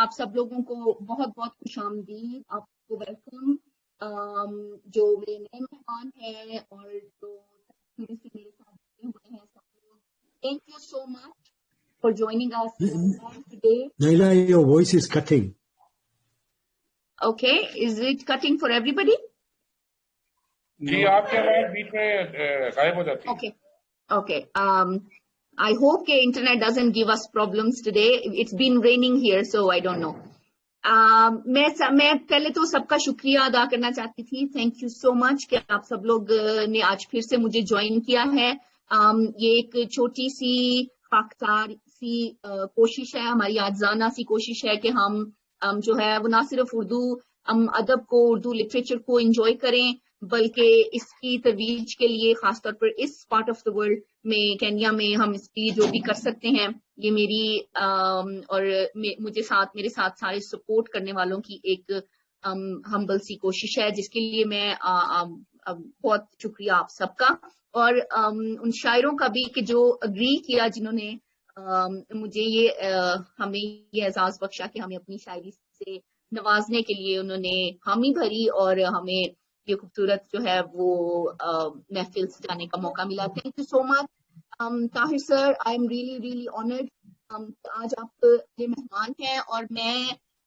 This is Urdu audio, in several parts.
آپ سب لوگوں کو بہت بہت خوش آمدید، آپ کو ویلکم. جو میرے نئے مہمان ہیں اور جو تھوڑی سی میرے ساتھ جڑے ہوئے ہیں سب لوگ، thank you so much for joining us today. Naila, your voice is cutting. Okay, is it cutting for everybody? جی آپ کی آواز بیچ میں غائب ہو جاتی ہے. Okay. I hope کہ internet doesn't give us problems today. It's been raining here, so I don't know. میں پہلے تو سب کا شکریہ ادا کرنا چاہتی تھی. تھینک یو سو مچ کہ آپ سب لوگ نے آج پھر سے مجھے جوائن کیا ہے. یہ ایک چھوٹی سی خاکسار سی کوشش ہے، ہماری آجزانہ سی کوشش ہے کہ ہم جو ہے وہ نہ صرف اردو ادب کو، اردو لٹریچر کو انجوائے کریں، بلکہ اس کی ترویج کے لیے خاص طور پر اس پارٹ آف دا ورلڈ میں، کینیا میں، ہم اس کی جو بھی کر سکتے ہیں. یہ میری اور میرے ساتھ سارے سپورٹ کرنے والوں کی ایک ہمبل سی کوشش ہے، جس کے لیے میں بہت شکریہ آپ سب کا، اور ان شاعروں کا بھی کہ جو اگری کیا، جنہوں نے مجھے ہمیں یہ اعزاز بخشا کہ ہمیں اپنی شاعری سے نوازنے کے لیے انہوں نے حامی بھری اور ہمیں یہ خوبصورت جو ہے وہ محفل سجانے کا موقع ملا. Thank you so much Tahir sir. I am really honoured. آج آپ یہ مہمان ہیں اور میں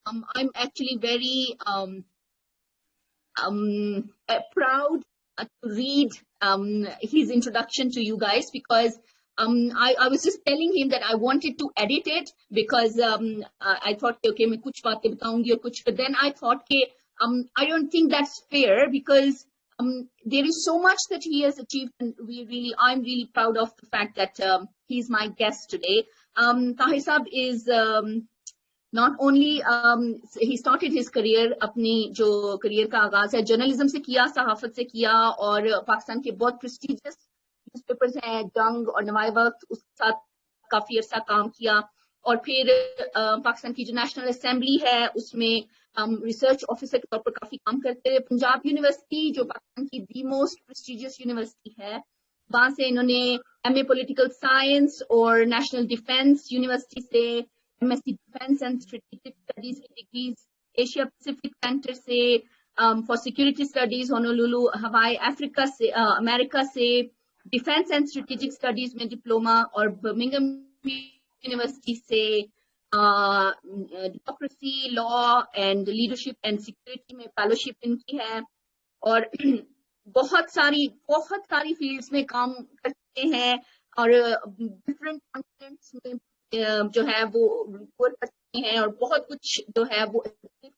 I am actually very proud to read his introduction to you guys, because I was just telling him that I wanted to edit it because I thought okay میں کچھ باتیں بتاؤں گی اور کچھ, but then I thought کہ I don't think that's fair because there is so much that he has achieved, and I'm really proud of the fact that he's my guest today. Tahir Saab is not only he started his career, اپنی جو کریئر کا آغاز ہے جرنلزم سے کیا، صحافت سے کیا، اور پاکستان کے بہت پریسٹیجیس نیوز پیپرز ہیں جنگ اور نوائے وقت، اس کے ساتھ کافی عرصہ کام کیا، اور پھر پاکستان کی جو نیشنل اسمبلی ہے اس میں ریسرچ آفیسر کے طور پر کافی کام کرتے ہیں. پنجاب یونیورسٹی جو پاکستان کی دی موسٹ پریسٹیجیس یونیورسٹی ہے، وہاں سے انہوں نے ایم اے پولیٹیکل سائنس، اور نیشنل ڈیفینس یونیورسٹی سے M S C defence and strategic studies کی ڈگریز، ایشیا پیسیفک سینٹر سے for security studies Honolulu Hawaii افریقہ سے امریکہ سے ڈیفینس اینڈ اسٹریٹجک اسٹڈیز میں ڈپلوما، اور برمنگھم یونیورسٹی سے democracy, law and leadership and security میں فیلوشپ ان کی ہے، اور بہت ساری فیلڈز میں کام کرتے ہیں، اور ڈفرینٹ کانٹینٹس میں جو ہے وہ ورک کرتے ہیں، اور بہت کچھ جو ہے وہ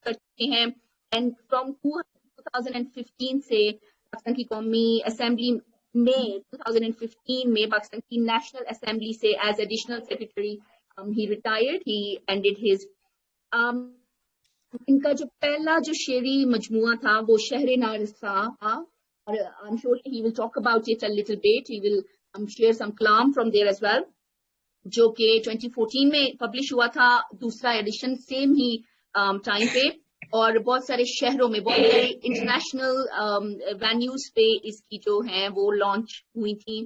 کرتے ہیں. اینڈ فرام 2015 سے پاکستان کی قومی اسمبلی میں 2015 میں پاکستان کی نیشنل اسمبلی سے as additional secretary he retired. He ended his ان کا جو پہلا جو شعری مجموعہ تھا وہ شہر نارسا تھا، اور I'm sure he will talk about it a little bit. He will share some kalam from there as well, جو کہ 2014 میں پبلش ہوا تھا، دوسرا ایڈیشن سیم ہی ٹائم پہ، اور بہت سارے شہروں میں، بہت سارے انٹرنیشنل وینیوز پہ اس کی جو ہیں وہ لانچ ہوئی تھی.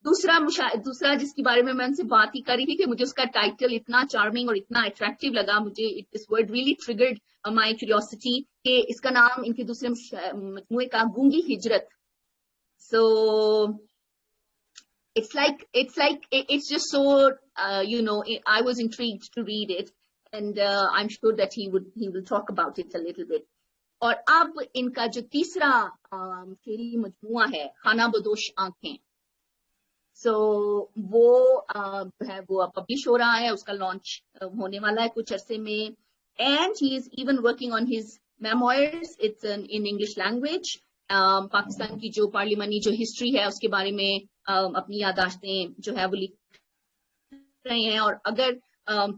دوسرا جس کے بارے میں ان سے بات ہی کر رہی تھی کہ مجھے اس کا ٹائٹل اتنا چارمنگ اور اتنا اٹریکٹیو لگا، مجھے this word really triggered my curiosity, کہ اس کا نام ان کے دوسرے مجموعے کا گونگی ہجرت. سو it's just so I was intrigued to read it, and I'm sure that he will talk about it a little bit. اور اب ان کا جو تیسرا شعری مجموعہ ہے خانہ بدوش آنکھیں، سو وہ جو ہے وہ پبلش ہو رہا ہے، اس کا لانچ ہونے والا ہے کچھ عرصے میں. And he is even working on his memoirs, it's in English language. Pakistan کی جو پارلیمانی جو ہسٹری ہے اس کے بارے میں اپنی یادداشتیں جو ہے وہ لکھ رہے ہیں، اور اگر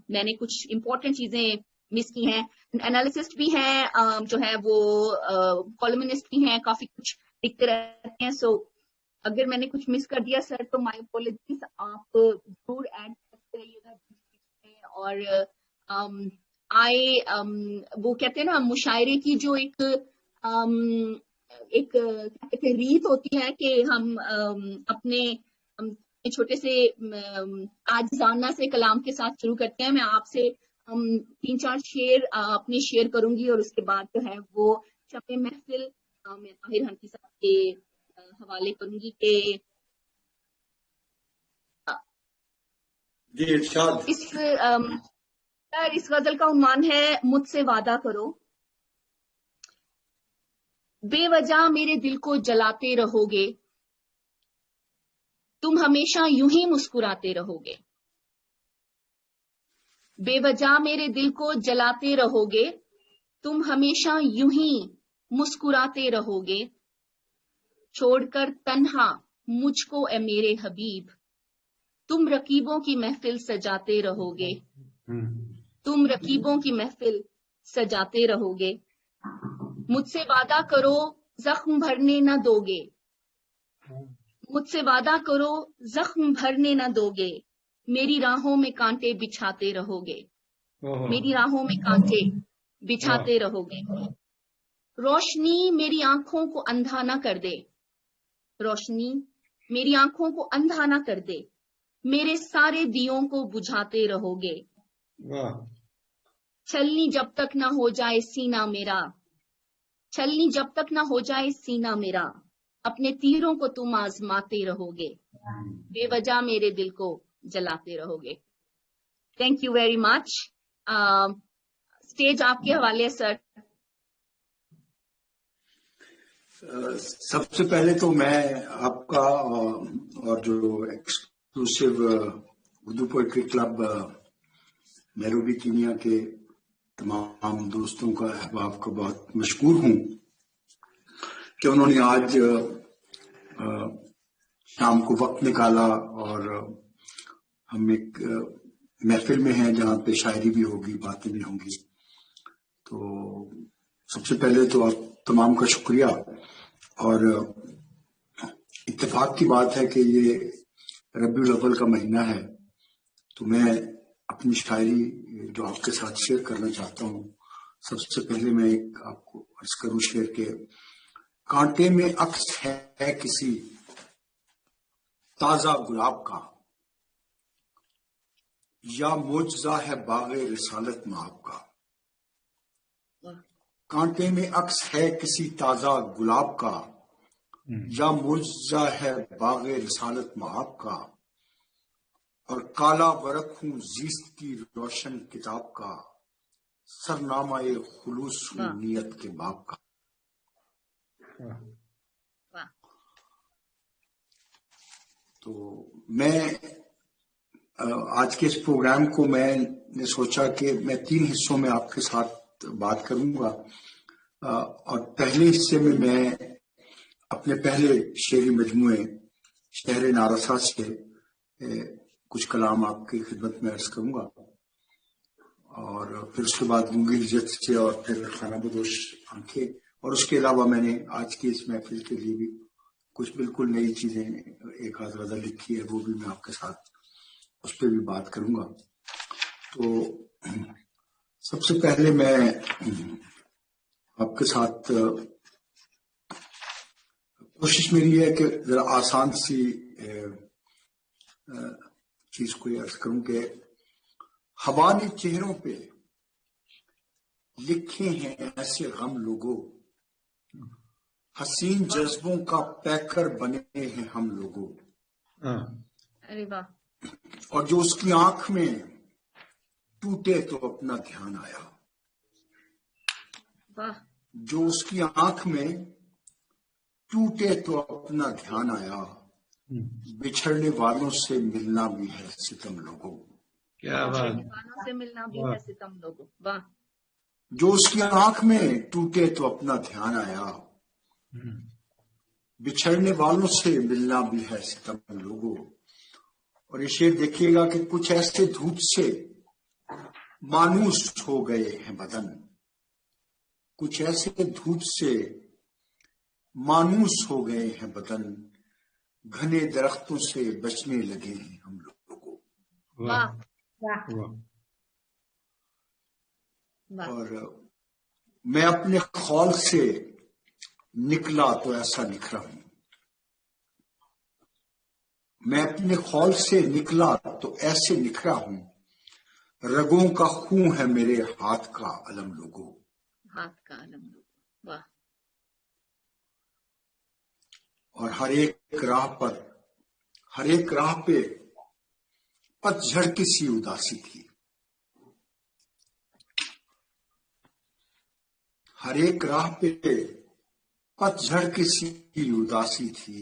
میں نے کچھ امپورٹنٹ چیزیں مس کی ہیں، انالیسسٹ بھی ہیں، جو ہے وہ کالمنسٹ بھی ہیں، کافی کچھ لکھتے رہتے ہیں. سو اگر میں نے کچھ مس کر دیا سر تو مائی اپولوجیز، آپ ضرور ایڈ کرتے رہیے گا. اور وہ کہتے ہیں نا مشاعرے کی جو ایک ریت ہوتی ہے کہ ہم اپنے چھوٹے سے عاجزانہ سے کلام کے ساتھ شروع کرتے ہیں. میں آپ سے 3-4 شعر اپنے شیئر کروں گی اور اس کے بعد جو ہے وہ شب محفل میں طاہر حنفی صاحب کے حوالے کروں گی کہ جی ارشاد. اس غزل کا عنوان ہے مجھ سے وعدہ کرو. بے وجہ میرے دل کو جلاتے رہو گے، تم ہمیشہ یوں ہی مسکراتے رہو گے. بے وجہ میرے دل کو جلاتے رہو گے، تم ہمیشہ یوں ہی مسکراتے رہو گے. چھوڑ کر تنہا مجھ کو اے میرے حبیب، تم رقیبوں کی محفل سجاتے رہو گے. تم رقیبوں کی محفل سجاتے رہو گے. مجھ سے وعدہ کرو زخم بھرنے نہ دو گے. مجھ سے وعدہ کرو زخم بھرنے نہ دو گے. میری راہوں میں کانٹے بچھاتے رہو گے. میری راہوں میں کانٹے بچھاتے رہو گے. روشنی میری آنکھوں کو اندھا نہ کر دے. روشنی میری آنکھوں کو اندھا نہ کر دے. میرے سارے دیوں کو بجھاتے رہو گے. چھلنی جب تک نہ ہو جائے سینہ میرا، چھلنی جب تک نہ ہو جائے سینہ میرا، اپنے تیروں کو تم آزماتے رہو گے. بے وجہ میرے دل کو جلاتے رہو گے. Thank you very much. Stage آپ کے حوالے ہے سر. سب سے پہلے تو میں آپ کا اور جو exclusive Urdu poetry club Nairobi Kenya کے تمام دوستوں کا احباب کا بہت مشکور ہوں کہ انہوں نے آج شام کو وقت نکالا اور ہم ایک محفل میں ہیں جہاں پہ شاعری بھی ہوگی، باتیں بھی ہوں گی. تو سب سے پہلے تو آپ تمام کا شکریہ. اور اتفاق کی بات ہے کہ یہ ربیع الاول کا مہینہ ہے، تو میں اپنی شاعری جو آپ کے ساتھ شیئر کرنا چاہتا ہوں. سب سے پہلے میں ایک آپ کو عرض کروں شعر کے کانٹے میں عکس ہے کسی تازہ گلاب کا، یا معجزہ ہے باغ رسالت مآب کا. کانٹے میں عکس ہے کسی تازہ گلاب کا، یا معجزہ ہے باغ رسالت مآب کا. اور کالا ورق ہوں زیست کی روشن کتاب کا، سرنامہ خلوص ہوں نیت کے باب کا. تو میں آج کے اس پروگرام کو میں نے سوچا کہ میں 3 حصوں میں آپ کے ساتھ بات کروں گا. اور پہلے حصے میں میں اپنے پہلے شعری مجموعے شہر نارسا سے کچھ کلام آپ کی خدمت میں عرض کروں گا، اور پھر اس کے بعد گونگی ہجرت سے، اور پھر خانہ بدوش آنکھیں. اور اس کے علاوہ میں نے آج کی اس محفل کے لیے بھی کچھ بالکل نئی چیزیں ایک آدھ غزل لکھی ہے، وہ بھی میں آپ کے ساتھ اس پہ بھی بات کروں گا. تو سب سے پہلے میں آپ کے ساتھ کوشش میری ہے کہ ذرا آسان سی چیز کو یہ عرض کروں کہ ہوا نے چہروں پہ لکھے ہیں ایسے غم لوگوں، حسین جذبوں کا پیکر بنے ہیں ہم لوگوں. ارے واہ. اور جو اس کی آنکھ میں ٹوٹے تو اپنا دھیان آیا. واہ. جو اس کی آنکھ میں ٹوٹے تو اپنا دھیان آیا، بچھڑنے والوں سے ملنا بھی ہے ستم لوگوں. کیا بات. والوں سے ملنا بھی ہے ستم لوگوں. واہ. جو اس کی آنکھ میں ٹوٹے تو اپنا دھیان آیا، بچھڑنے والوں سے ملنا بھی ہے ستم لوگوں. اور یہ شعر دیکھیے گا کہ کچھ ایسے دھوپ سے مانوس ہو گئے ہیں بدن، کچھ ایسے دھوپ سے مانوس ہو گئے ہیں بدن، گھنے درختوں سے بچنے لگے ہیں ہم لوگوں کو. واہ. اور میں اپنے خول سے نکلا تو ایسا نکھرا ہوں، میں اپنے خول سے نکلا تو ایسے نکھرا ہوں، رگوں کا خون ہے میرے ہاتھ کا علم لوگو. ہاتھ کا علم لوگو. واہ. اور ہر ایک راہ پہ پت جھڑ کی سی اداسی تھی. ہر ایک راہ پہ پت جھڑ کی سی اداسی تھی.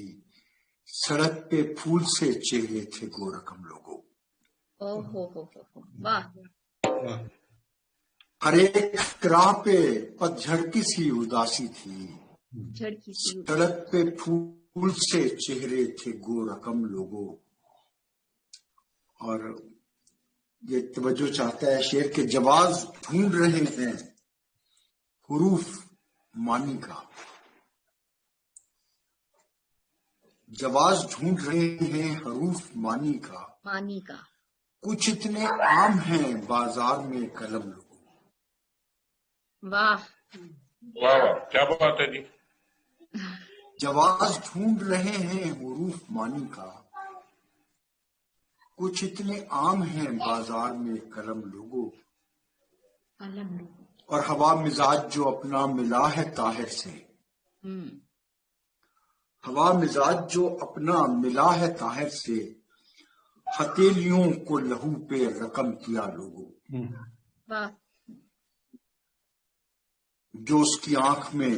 سڑک پہ پھول سے چہرے تھے گو رقم لوگوں. او ہو. واہ. ہر ایک راہ پہ پت جھڑ کی سی اداسی تھی. جھڑکی سی. سڑک پہ پھول سے چہرے تھے گو رقم لوگوں. اور یہ توجہ چاہتا ہے شعر کے جواز ڈھونڈ رہے ہیں حروف مانی کا. جواز ڈھونڈ رہے ہیں حروف مانی کا. مانی کا. کچھ اتنے عام ہیں بازار میں قلم لوگوں. واہ. واہ واہ کیا بات ہے جی. جواز ڈھونڈ رہے ہیں حروف مانی کا. کچھ اتنے عام ہیں بازار میں قلم لوگوں. علم لوگو. اور ہوا مزاج جو اپنا ملا ہے طاہر سے. ہوا مزاج جو اپنا ملا ہے طاہر سے. ہتھیلیوں کو لہو پہ رقم کیا لوگوں. واہ. جو اس کی آنکھ میں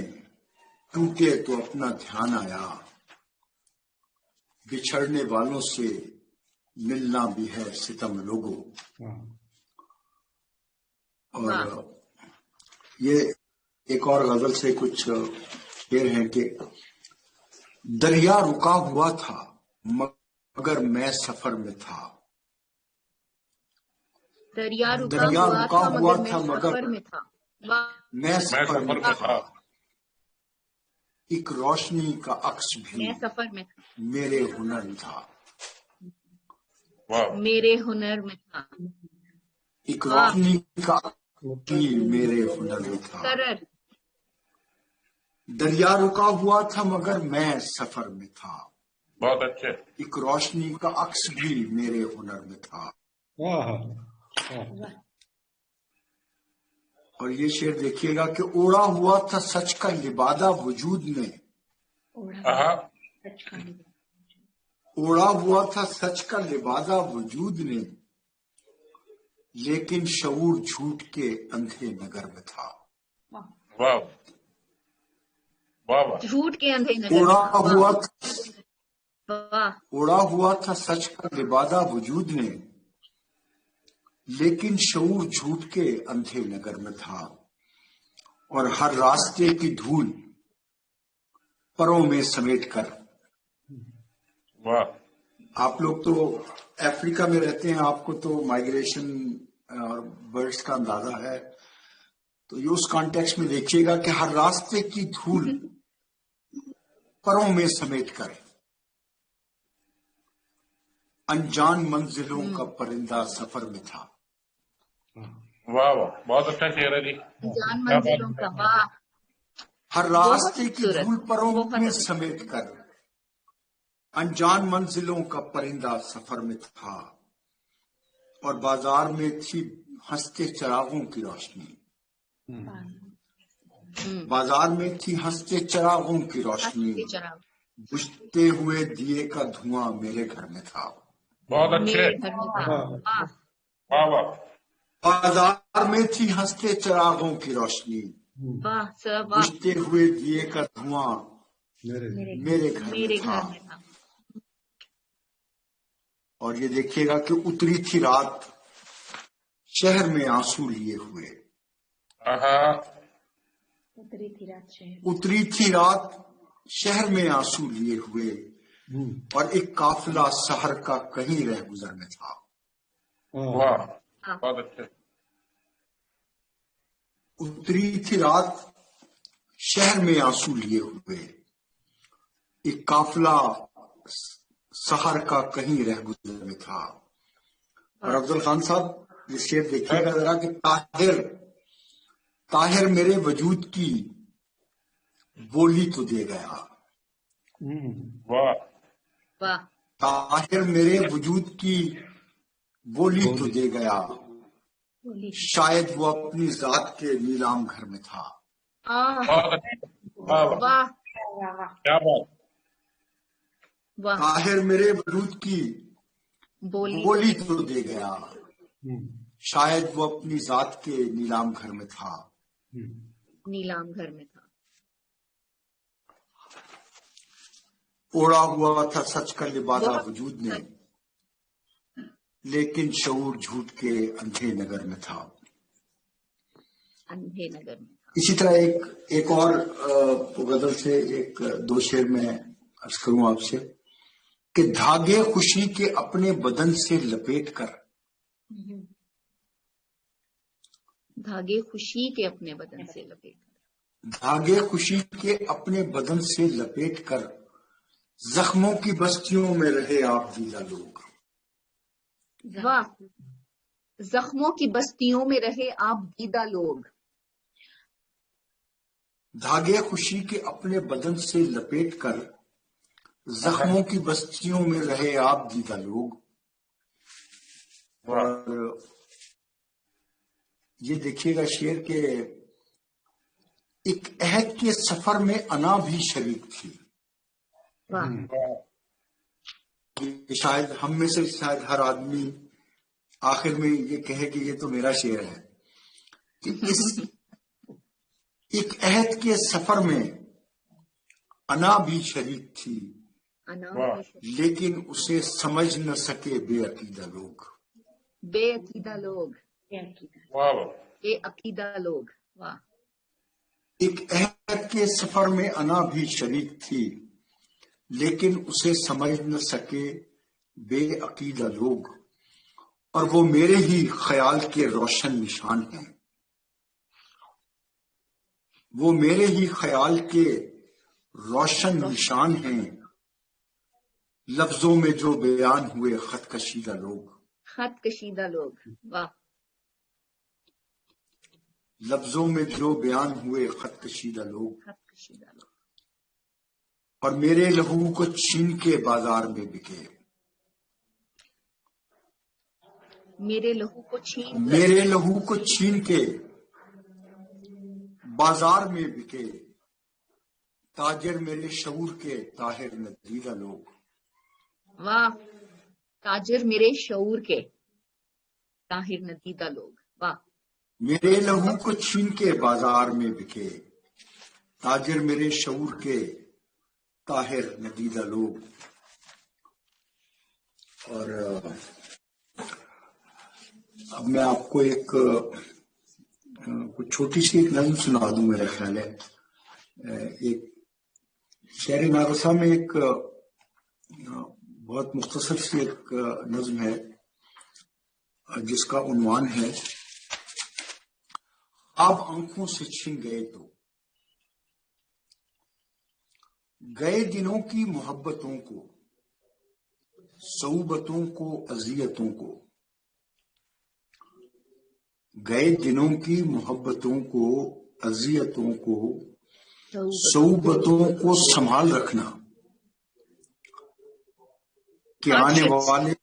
ٹوٹے تو اپنا دھیان آیا. بچھڑنے والوں سے ملنا بھی ہے ستم لوگوں. اور یہ ایک اور غزل سے کچھ شعر ہیں کہ دریا رکا ہوا تھا مگر میں سفر میں تھا. دریا رکا ہوا تھا مگر میں سفر میں تھا. میں سفر میں تھا. ایک روشنی کا عکس بھی میں سفر میں تھا. میرے ہنر میں تھا. میرے ہنر میں تھا. ایک روشنی کا عکس بھی میرے ہنر میں تھا. دریا رکا ہوا تھا مگر میں سفر میں تھا. بہت اچھے. ایک روشنی کا عکس بھی میرے ہنر میں تھا. اور یہ شعر دیکھیے گا کہ اوڑا ہوا تھا سچ کا لبادہ وجود میں. اوڑا ہوا تھا سچ کا لبادہ وجود نے. لیکن شعور جھوٹ کے اندھے نگر میں تھا. واہ واہ. جھوٹ کے اندھے نگر. اوڑا ہوا تھا سچ کا لبادہ وجود نے. لیکن شعور جھوٹ کے اندھے نگر میں تھا. اور ہر راستے کی دھول پروں میں سمیٹ کر. واہ. آپ لوگ تو افریقہ میں رہتے ہیں, آپ کو تو مائگریشن اور برڈس کا اندازہ ہے. تو یہ اس کانٹیکس میں دیکھیے گا کہ ہر راستے کی دھول پروں میں سمیٹ کر انجان منزلوں کا پرندہ سفر میں تھا. واہ واہ بہت اچھا شعر ہے جی. انجان منزلوں کا. واہ. ہر راستے کی دھول پروں میں سمیٹ کر انجان منزلوں کا پرندہ سفر میں تھا. اور بازار میں تھی ہنستے چراغوں کی روشنی. بازار میں تھی ہنستے چراغوں کی روشنی. بجھتے ہوئے دیے کا دھواں میرے گھر میں تھا. بہت اچھے. واہ واہ. بازار میں تھی ہنستے چراغوں کی روشنی. بجھتے ہوئے دیے کا دھواں میرے گھر میں تھا. اور یہ دیکھیے گا کہ اتری تھی رات شہر میں آنسو لیے ہوئے. اتری تھی رات شہر میں آنسو لیے ہوئے. اور ایک قافلہ سحر کا کہیں رہ گزر میں تھا. واہ بہت اچھے. اتری تھی رات شہر میں آنسو لیے ہوئے. ایک قافلہ سحر کا کہیں رہ گزر میں تھا. اور افضل خان صاحب یہ شعر دیکھیے گا ذرا کہ طاہر میرے وجود کی بولی تو دے گیا. واہ. طاہر میرے وجود کی بولی تو دے گیا. شاید وہ اپنی ذات کے نیلام گھر میں تھا. بہت اچھا. واہ واہ واہ کیا بات. واہ. طاہر میرے وجود کی بولی تو دے گیا. شاید وہ اپنی ذات کے نیلام گھر میں تھا. نیلام گھر میں تھا. اوڑا ہوا تھا سچ کا لبادہ وجود نے، لیکن شعور جھوٹ کے اندھے نگر میں تھا. اندھے نگر میں تھا. اسی طرح ایک اور غزل سے ایک دو شعر میں عرض کروں آپ سے کہ دھاگے خوشی کے اپنے بدن سے لپیٹ کر، دھاگے خوشی کے اپنے بدن سے لپیٹ کر، دھاگے خوشی کے اپنے بدن سے لپیٹ کر زخموں کی بستیوں میں رہے آپ دیدہ لوگ. واہ. زخموں کی بستیوں میں رہے آپ دیدہ لوگ. دھاگے خوشی کے اپنے بدن سے لپیٹ کر زخموں کی بستیوں میں رہے آپ دیدہ لوگ. اور یہ دیکھیے گا شعر کے ایک عہد کے سفر میں انا بھی شریک تھی. واہ. کہ شاید ہم میں سے شاید ہر آدمی آخر میں یہ کہے کہ یہ تو میرا شعر ہے کہ اس ایک عہد کے سفر میں انا بھی شریک تھی، لیکن اسے سمجھ نہ سکے بے عقیدہ لوگ. بے عقیدہ لوگ. واہ واہ. بے عقیدہ لوگ. واہ. ایک عہد کے سفر میں انا بھی شریک تھی، لیکن اسے سمجھ نہ سکے بے عقیدہ لوگ. اور وہ میرے ہی خیال کے روشن نشان ہیں، وہ میرے ہی خیال کے روشن نشان ہیں. لفظوں میں جو بیان ہوئے خط کشیدہ لوگ. خط کشیدہ لوگ. واہ. لفظوں میں جو بیان ہوئے خط کشیدہ لوگ. خط کشیدہ لوگ. اور میرے لہو کو چھین کے بازار میں بکے. میرے لہو کو چھین میرے لہو کو چھین کے بازار میں بکے. تاجر میرے شعور کے طاہر ندیدہ لوگ. واہ. تاجر میرے شعور کے طاہر ندیدہ لوگ. واہ. میرے لہو کو چھین کے بازار میں بکے. تاجر میرے شعور کے طاہر ندیدہ لوگ. اور اب میں آپ کو ایک کچھ چھوٹی سی ایک نظم سنا دوں. میرا خیال ہے ایک شعر ناگسا میں ایک بہت مختصر سی ایک نظم ہے جس کا عنوان ہے آپ آنکھوں سے چھن گئے تو. گئے دنوں کی محبتوں کو، صعوبتوں کو، اذیتوں کو. گئے دنوں کی محبتوں کو، اذیتوں کو، صعوبتوں کو سنبھال رکھنا کہ آنے والے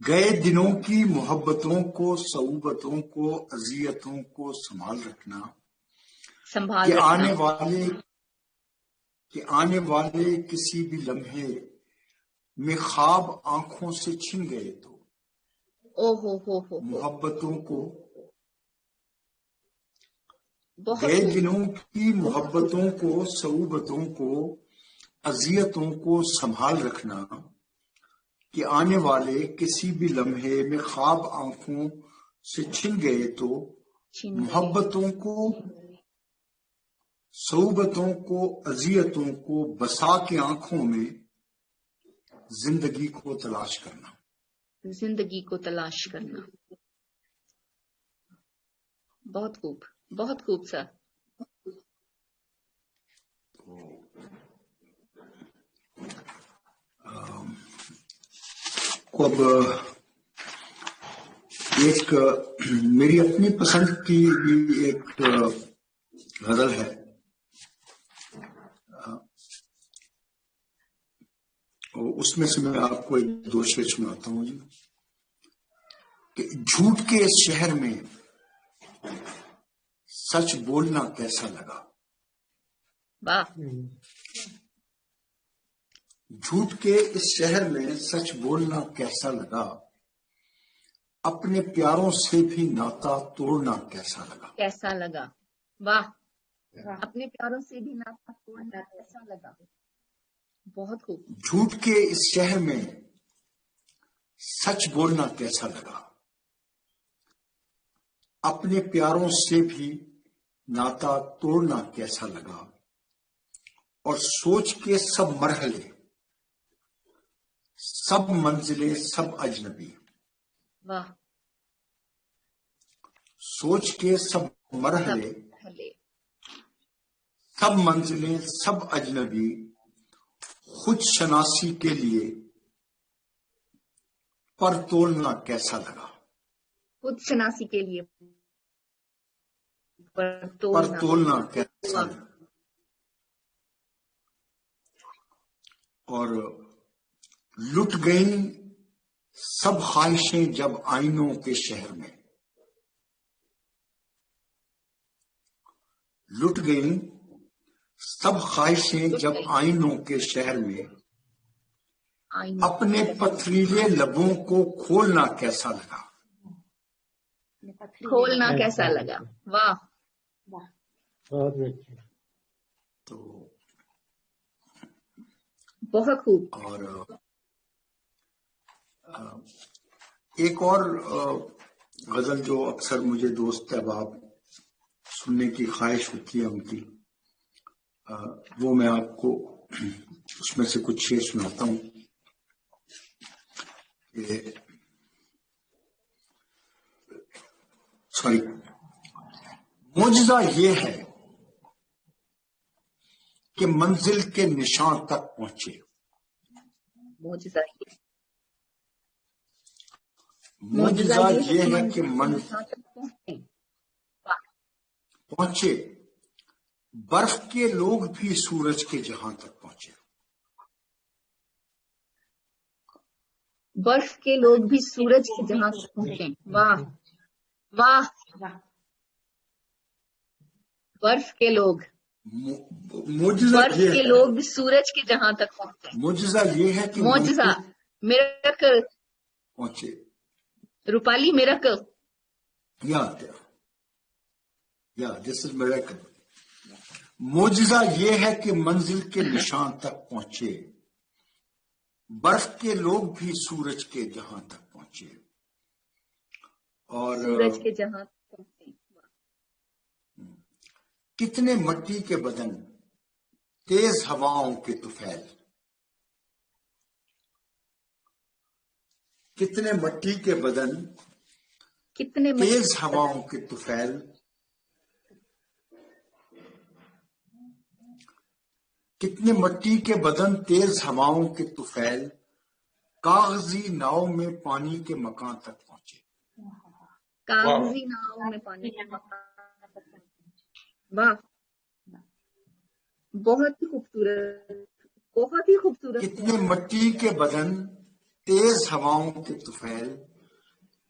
گئے دنوں کی محبتوں کو، صعوبتوں کو، اذیتوں کو سنبھال رکھنا کہ آنے والے کسی بھی لمحے میں خواب آنکھوں سے چھن گئے تو. محبتوں کو، گئے دنوں کی محبتوں کو، صعوبتوں کو، اذیتوں کو سنبھال رکھنا کہ آنے والے کسی بھی لمحے میں خواب آنکھوں سے چھن گئے تو. محبتوں کو، صعوبتوں کو، اذیتوں کو بسا کے آنکھوں میں زندگی کو تلاش کرنا. زندگی کو تلاش کرنا. بہت خوب، بہت خوب سر. اب ایک میری اپنی پسند کی بھی ایک غزل ہے. اس میں سے میں آپ کو ایک دو شعر سناتا ہوں جی کہ جھوٹ کے اس شہر میں سچ بولنا کیسا لگا، واہ جھوٹ کے اس شہر میں سچ بولنا کیسا لگا، اپنے پیاروں سے بھی ناتا توڑنا کیسا لگا، کیسا لگا، واہ اپنے پیاروں سے بھی ناتا توڑنا کیسا لگا، بہت خوب، جھوٹ کے اس شہر میں سچ بولنا کیسا لگا، اپنے پیاروں سے بھی ناتا توڑنا کیسا لگا، اور سوچ کے سب مرحلے سب منزلیں سب اجنبی، واہ سوچ کے سب مرحلے پہلے سب منزلیں سب اجنبی، خود شناسی کے لیے پر تولنا کیسا لگا، خود شناسی کے لیے پر پر تولنا کیسا لگا، اور لٹ گئیں سب خواہشیں جب آئینوں کے شہر میں، لٹ گئیں سب خواہشیں جب آئینوں کے شہر میں، اپنے پتھریلے لبوں کو کھولنا کیسا لگا، کھولنا کیسا لگا، واہ بہت اچھا. تو بہت خوب، اور ایک اور غزل جو اکثر مجھے دوست احباب سننے کی خواہش ہوتی ہے ان کی، وہ میں آپ کو اس میں سے کچھ شعر سناتا ہوں کہ معجزہ یہ ہے کہ منزل کے نشان تک پہنچے، معجزہ معجزہ یہ ہے کہ یہاں تک پہنچے، پہنچے برف کے لوگ بھی سورج کے جہاں تک پہنچے، برف کے لوگ بھی سورج کے جہاں تک پہنچے، واہ واہ برف کے لوگ، معجزہ برف یہ کے ہے، لوگ بھی سورج کے جہاں تک پہنچے، معجزہ یہ ہے کہ معجزہ منزل میراکل، پہنچے، روپالی میراکل، یا دس از میریکل، معجزہ یہ ہے کہ منزل کے نشان تک پہنچے، برف کے لوگ بھی سورج کے جہاں تک پہنچے، اور سورج کے جہاں تک پہنچے، کتنے مٹی کے بدن تیز ہواؤں کے طفیل، کتنے مٹی کے بدن کتنے تیز ہواؤں کے طفیل، کتنے مٹی کے بدن تیز ہواؤں کے طفیل، کاغذی ناؤ میں پانی کے مکان تک پہنچے، کاغذی ناؤ میں پانی کے مکان تک پہنچے، واہ بہت ہی خوبصورت، بہت ہی خوبصورت، کتنے مٹی کے بدن تیز ہواؤں کے طفیل،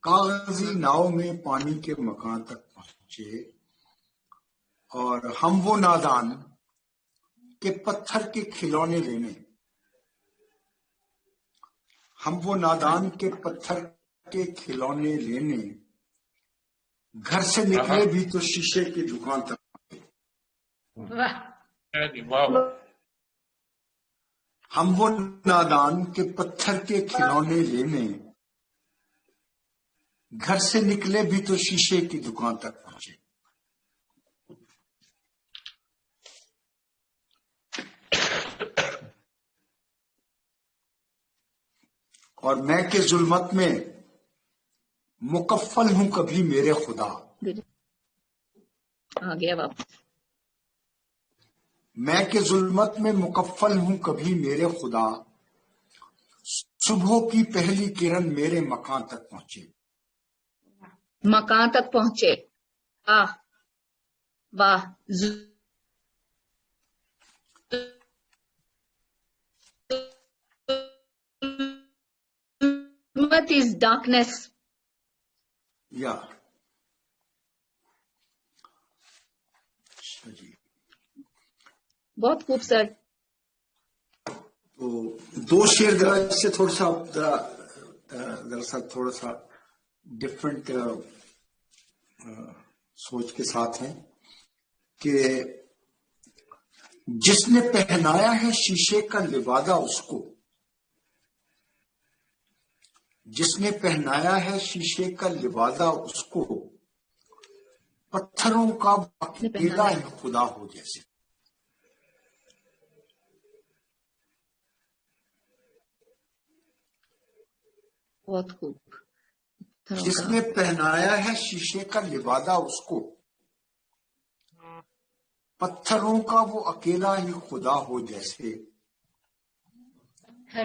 کاغذی ناؤ میں پانی کے مکان تک پہنچے، اور ہم وہ نادان کہ پتھر کے کھلونے لینے، ہم وہ نادان کے پتھر کے کھلونے لینے، گھر سے نکلے بھی تو شیشے کی دکان تک پہنچے، واہ ہم وہ نادان کے پتھر کے کھلونے لینے، گھر سے نکلے بھی تو شیشے کی دکان تک پہنچے، اور میں کہ ظلمت میں مکفل ہوں کبھی میرے خدا، آ گیا واپس، میں کہ ظلمت میں مکفل ہوں کبھی میرے خدا، صبح کی پہلی کرن میرے مکان تک پہنچے، مکان تک پہنچے، واہ واہ Jannat is darkness. یا جی بہت خوب سر. تو دو شعر ذرا اس سے تھوڑا سا دراصل تھوڑا سا ڈفرینٹ سوچ کے ساتھ ہیں کہ جس نے پہنایا ہے شیشے کا لبادہ اس کو، جس نے پہنایا ہے شیشے کا لبادہ اس کو، پتھروں کا اکیلا ہی خدا ہو جیسے. بہت خوب. جس نے پہنایا ہے شیشے کا لبادہ اس کو، پتھروں کا وہ اکیلا ہی خدا ہو جیسے.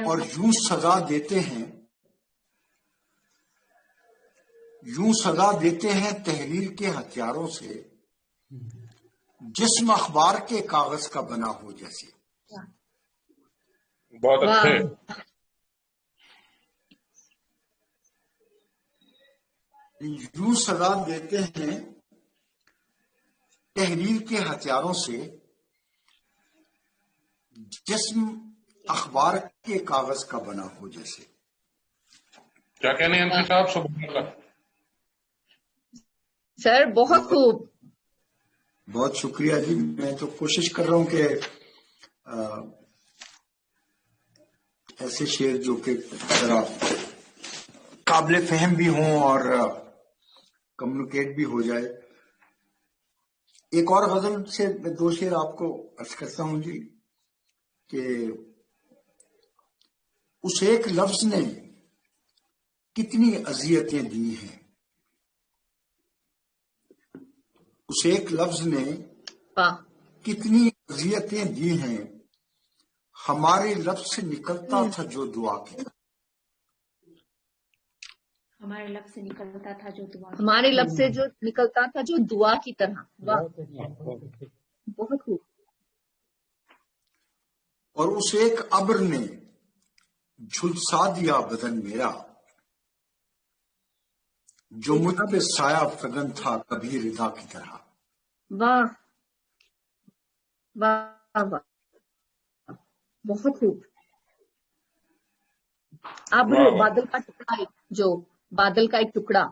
اور یوں سزا دیتے ہیں، یوں سزا دیتے ہیں تحریر کے ہتھیاروں سے، جسم اخبار کے کاغذ کا بنا ہو جیسے. بہت اچھے. یوں سزا دیتے ہیں تحریر کے ہتھیاروں سے، جسم اخبار کے کاغذ کا بنا ہو جیسے. کیا کہنے ہیں انصر صاحب؟ سبحان اللہ. سر بہت خوب. بہت شکریہ جی. میں تو کوشش کر رہا ہوں کہ ایسے شعر جو کہ ذرا قابل فہم بھی ہوں اور کمیونیکیٹ بھی ہو جائے. ایک اور غزل سے میں دو شعر آپ کو عرض کرتا ہوں جی کہ اس ایک لفظ نے کتنی اذیتیں دی ہیں، اس ایک لفظ نے کتنی اذیتیں دی ہیں، ہمارے لفظ سے نکلتا تھا جو دعا کی. ہمارے لفظ سے نکلتا تھا جو دعا، ہمارے لفظ سے جو نکلتا تھا جو دعا کی طرح. واہ بہت خوب. اور اس ایک ابر نے جھلسا دیا بدن میرا، جو مجھ پہ سایہ فگن تھا کبھی رضا کی طرح. واہ واہ واہ بہت خوب. ابر بادل کا ٹکڑا، جو بادل کا ایک ٹکڑا.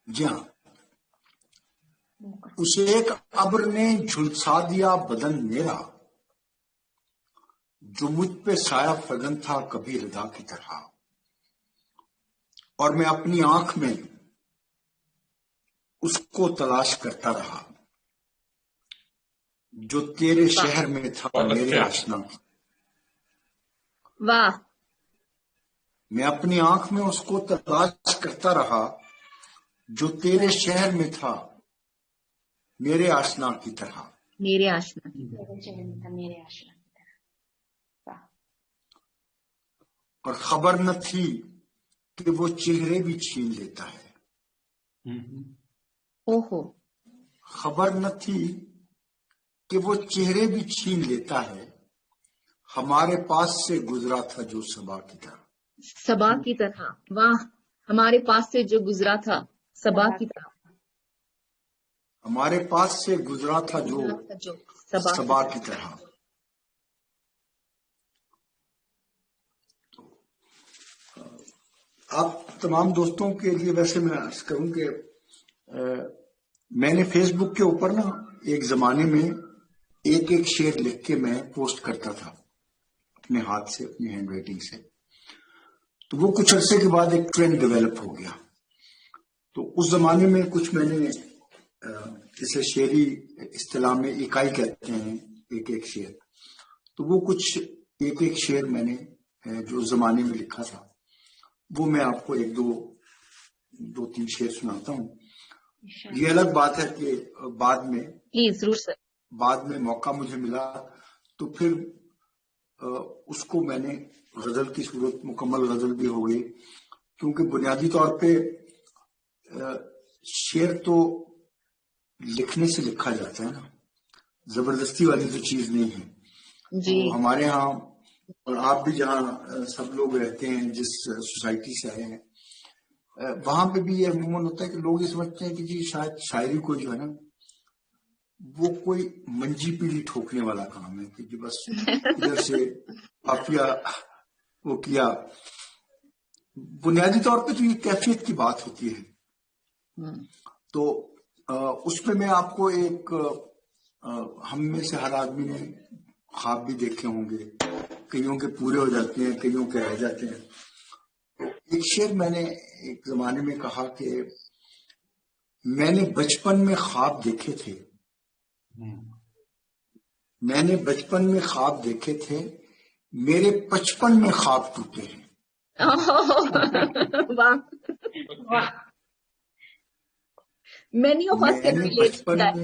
جی ہاں. اس ایک ابر نے جھلسا دیا بدن میرا، جو مجھ پہ سایہ فگن تھا کبھی رضا کی طرح. اور میں اپنی آنکھ میں اس کو تلاش کرتا رہا، جو تیرے شہر میں تھا میرے آشنا. واہ. میں اپنی آنکھ میں اس کو تلاش کرتا رہا، جو تیرے شہر میں تھا میرے آشنا کی طرح. میرے آشنا. میرے آشنا کی طرح. اور خبر نہ تھی کہ وہ چہرے بھی چھین لیتا ہے. اوہو. خبر نہ تھی کہ وہ چہرے بھی چھین لیتا ہے، ہمارے پاس سے گزرا تھا جو صبا کی طرح. صبا کی طرح. واہ. ہمارے پاس سے جو گزرا تھا صبا کی طرح. ہمارے پاس سے گزرا تھا جو صبا کی طرح. آپ تمام دوستوں کے لیے ویسے میں عرض کروں کہ میں نے فیس بک کے اوپر نا ایک زمانے میں ایک ایک شعر لکھ کے میں پوسٹ کرتا تھا اپنے ہاتھ سے، اپنی ہینڈ رائٹنگ سے. تو وہ کچھ عرصے کے بعد ایک ٹرینڈ ڈیولپ ہو گیا. تو اس زمانے میں کچھ میں نے جسے شعری اصطلاح میں اکائی کہتے ہیں ایک ایک شعر، تو وہ کچھ ایک ایک شعر میں نے جو اس زمانے میں لکھا تھا وہ میں آپ کو ایک دو تین شعر سناتا ہوں. یہ الگ بات ہے کہ بعد میں پلیز ضرور سر. بعد میں موقع مجھے ملا تو پھر اس کو میں نے غزل کی صورت مکمل غزل بھی ہو گئی، کیونکہ بنیادی طور پہ شعر تو لکھنے سے لکھا جاتا ہے نا، زبردستی والی تو چیز نہیں ہے. جی. تو ہمارے ہاں اور آپ بھی جہاں سب لوگ رہتے ہیں جس سوسائٹی سے آئے ہیں وہاں پہ بھی یہ عموماً ہوتا ہے کہ لوگ یہ سمجھتے ہیں کہ جی شاید شاعری کو جو ہے نا وہ کوئی منجی پیلی ٹھوکنے والا کام ہے کہ جی بس ادھر سے قافیہ وہ کیا. بنیادی طور پہ تو یہ کیفیت کی بات ہوتی ہے. تو اس پہ میں آپ کو ایک ہم میں سے ہر آدمی نے خواب بھی دیکھے ہوں گے, کئیوں کے پورے ہو جاتے ہیں, کئیوں کے رہ جاتے ہیں. تو ایک شعر میں نے ایک زمانے میں کہا کہ میں نے بچپن میں خواب دیکھے تھے, میں نے بچپن میں خواب دیکھے تھے, میرے 55 میں خواب ٹوٹے ہیں. واہ, many of us can relate to that.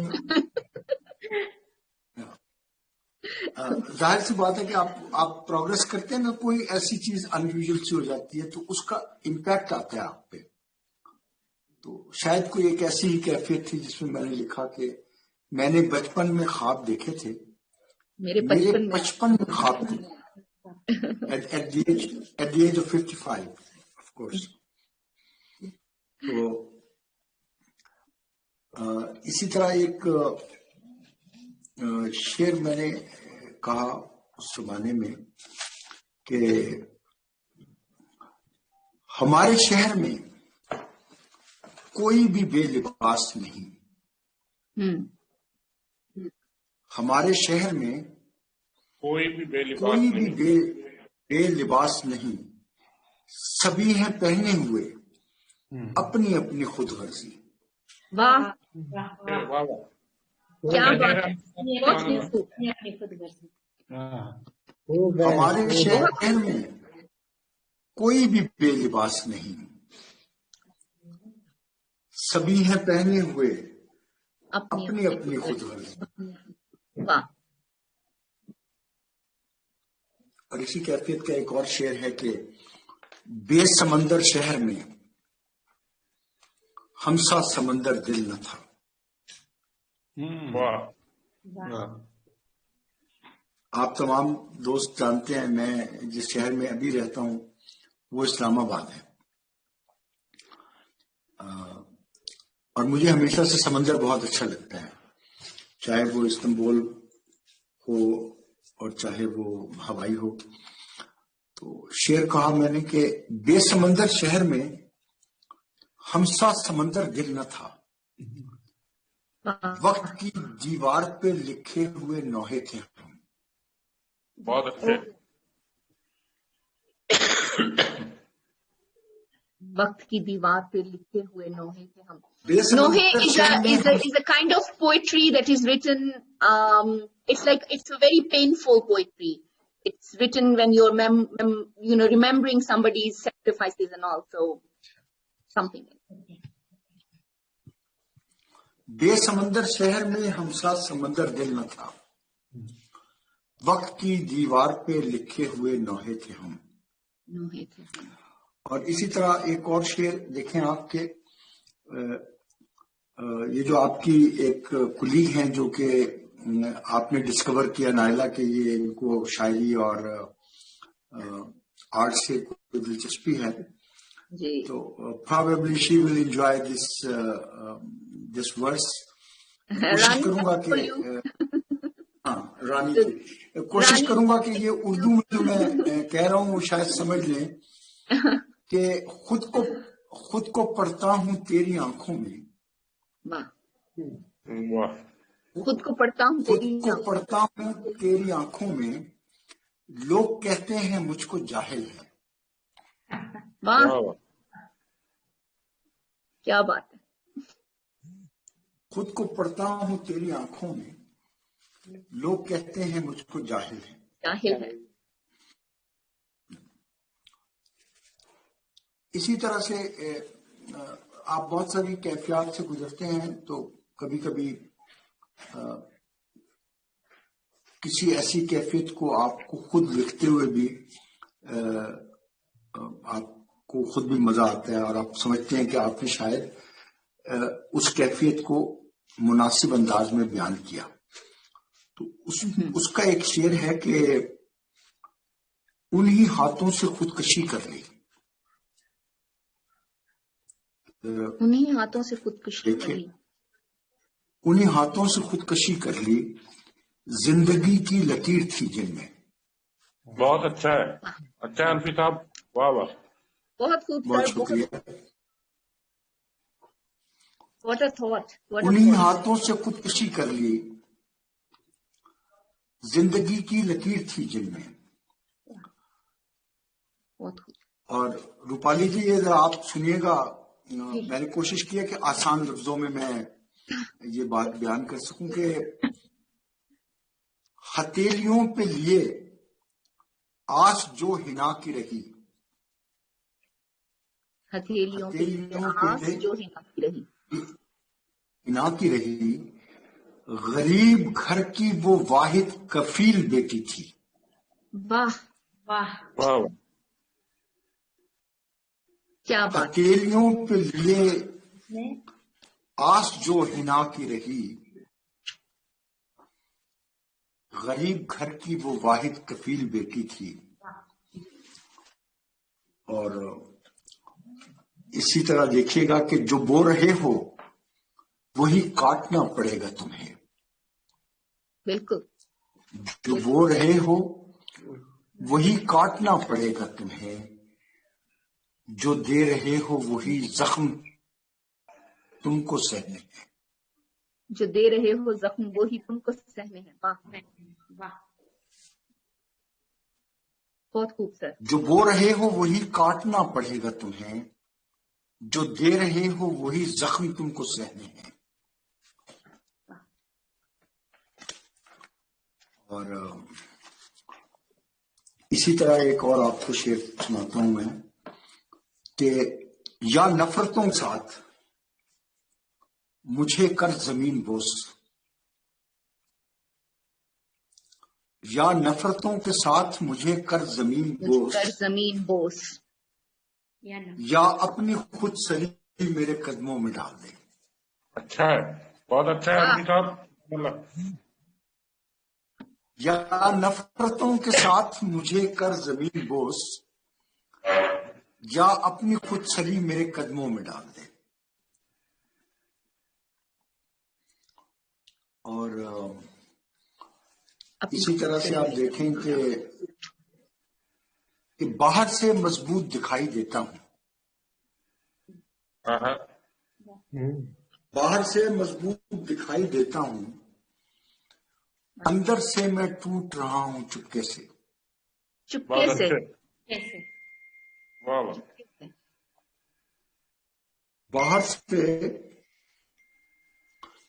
ظاہر سی بات ہے کہ آپ پروگرس کرتے ہیں نا, کوئی ایسی چیز انیوژل سی ہو جاتی ہے تو اس کا امپیکٹ آتا ہے آپ پہ. تو شاید کوئی ایک ایسی ہی کیفیت تھی جس میں میں نے لکھا کہ میں نے بچپن میں خواب دیکھے تھے, میرے میرے 55 55 میں خواب تھے, at the age of 55 of course. تو اسی طرح ایک شعر میں نے کہا اس زمانے میں کہ ہمارے شہر میں کوئی بھی بے لباس نہیں, ہمارے شہر میں کوئی بھی بے لباس کوئی بھی نہیں, بے لباس نہیں, سبھی ہیں پہنے ہوئے اپنی اپنی خود غرضی. واہ, واہ واہ. کیا بات ہے, بہت خوب. اپنی خود غرضی. ہمارے شہر میں کوئی بھی بے لباس نہیں, سبھی ہیں پہنے ہوئے اپنی اپنی خود غرضی. واہ. اور اسی کیفیت کا ایک اور شعر ہے کہ بے سمندر شہر میں ہمسا سمندر دل نہ تھا. واہ. آپ تمام دوست جانتے ہیں میں جس شہر میں ابھی رہتا ہوں وہ اسلام آباد ہے, اور مجھے ہمیشہ سے سمندر بہت اچھا لگتا ہے, چاہے وہ استنبول ہو اور چاہے وہ ہوائی ہو. تو شعر کہا میں نے کہ بے سمندر شہر میں ہمسا سمندر دل نہ تھا, وقت کی دیوار پہ لکھے ہوئے نوحے تھے ہم. بہت اچھے. وقت کی دیوار پہ لکھے ہوئے نوحے تھے ہم. بے Nohe سمندر is a kind of poetry that is written. It's a very painful poetry. It's written when you're remembering somebody's sacrifices and also something. بے سمندر شہر میں ہمسا سمندر دل نہ تھا, وقت کی دیوار پہ لکھے ہوئے نوحے تھے ہم. نوحے تھے. اور اسی طرح ایک اور شعر دیکھیں آپ کے, یہ جو آپ کی ایک کلیگ ہیں جو کہ آپ نے ڈسکور کیا نائلہ کہ یہ ان کو شاعری اور آرٹ سے کوئی دلچسپی ہے, جی. تو probably she will enjoy this verse. کوشش کروں گا کہ رانی کی کوشش کروں گا کہ یہ اردو میں جو میں کہہ رہا ہوں وہ شاید سمجھ لیں کہ خود کو پڑھتا ہوں تیری آنکھوں میں, خود کو پڑھتا ہوں تیری آنکھوں میں, لوگ کہتے ہیں مجھ کو جاہل ہے. واہ, کیا بات ہے. خود کو پڑھتا ہوں تیری آنکھوں میں, لوگ کہتے ہیں مجھ کو جاہل ہے. جاہل ہے. اسی طرح سے آپ بہت ساری کیفیات سے گزرتے ہیں تو کبھی کبھی کسی ایسی کیفیت کو آپ کو خود لکھتے ہوئے بھی آپ کو خود بھی مزہ آتا ہے اور آپ سمجھتے ہیں کہ آپ نے شاید اس کیفیت کو مناسب انداز میں بیان کیا. تو اس کا ایک شعر ہے کہ انہی ہاتھوں سے خودکشی کر لی. انہیں ہاتھوں سے خودکشی کر دیکھیے لی. انہی ہاتھوں سے خودکشی کر لی، زندگی کی لکیر تھی جن میں. بہت اچھا ہے، اچھا ہے انفی صاحب، واہ واہ. بہت خوب بہت سر، بہت. شکریہ. What a thought, what a انہی تھاٹ. ہاتھوں سے خودکشی کر لی، زندگی کی لکیر تھی جن میں. بہت خوب. اور روپالی جی یہ ذرا آپ سنیے گا. میں نے کوشش کی ہے کہ آسان لفظوں میں یہ بات بیان کر سکوں کہ ہتھیلیوں پہ لیے آس جو ہنا کی رہی، ہتھیلیوں پہ ہتھیلیوں پہ آس جو رہی. ہنا کی رہی، غریب گھر کی وہ واحد کفیل بیٹی تھی. واہ، واہ. واہ واہ. کیا بات. ہتھیلیوں پہ لیے میں آس جو ہنا کی رہی، غریب گھر کی وہ واحد کفیل بیٹی تھی. اور اسی طرح دیکھیے گا کہ جو بو رہے ہو وہی کاٹنا پڑے گا تمہیں. بالکل. جو بو رہے ہو وہی کاٹنا پڑے گا تمہیں، جو دے رہے ہو وہی زخم تم کو سہنے ہیں. جو دے رہے ہو زخم وہی تم کو سہنے ہیں. واہ، واہ. بہت خوب سر. جو بو رہے ہو وہی کاٹنا پڑے گا تمہیں، جو دے رہے ہو وہی زخم تم کو سہنے ہیں. اور اسی طرح ایک اور آپ کو شعر سناتا ہوں میں کہ یا نفرتوں ساتھ مجھے کر زمین بوس، یا نفرتوں کے ساتھ مجھے کر زمین بوس، کر زمین بوس. یا نہ یا اپنی خود سری میرے قدموں میں ڈال دے. اچھا ہے، بہت اچھا ہے انفی صاحب. یا نفرتوں کے ساتھ مجھے کر زمین بوس، یا اپنی خود سری میرے قدموں میں ڈال دے. اور اسی طرح سے آپ دیکھیں کہ باہر سے مضبوط دکھائی دیتا ہوں، باہر سے مضبوط دکھائی دیتا ہوں، اندر سے میں ٹوٹ رہا ہوں چپکے سے. چپکے بہت سے. اچھے، کیسے. واہ واہ. باہر سے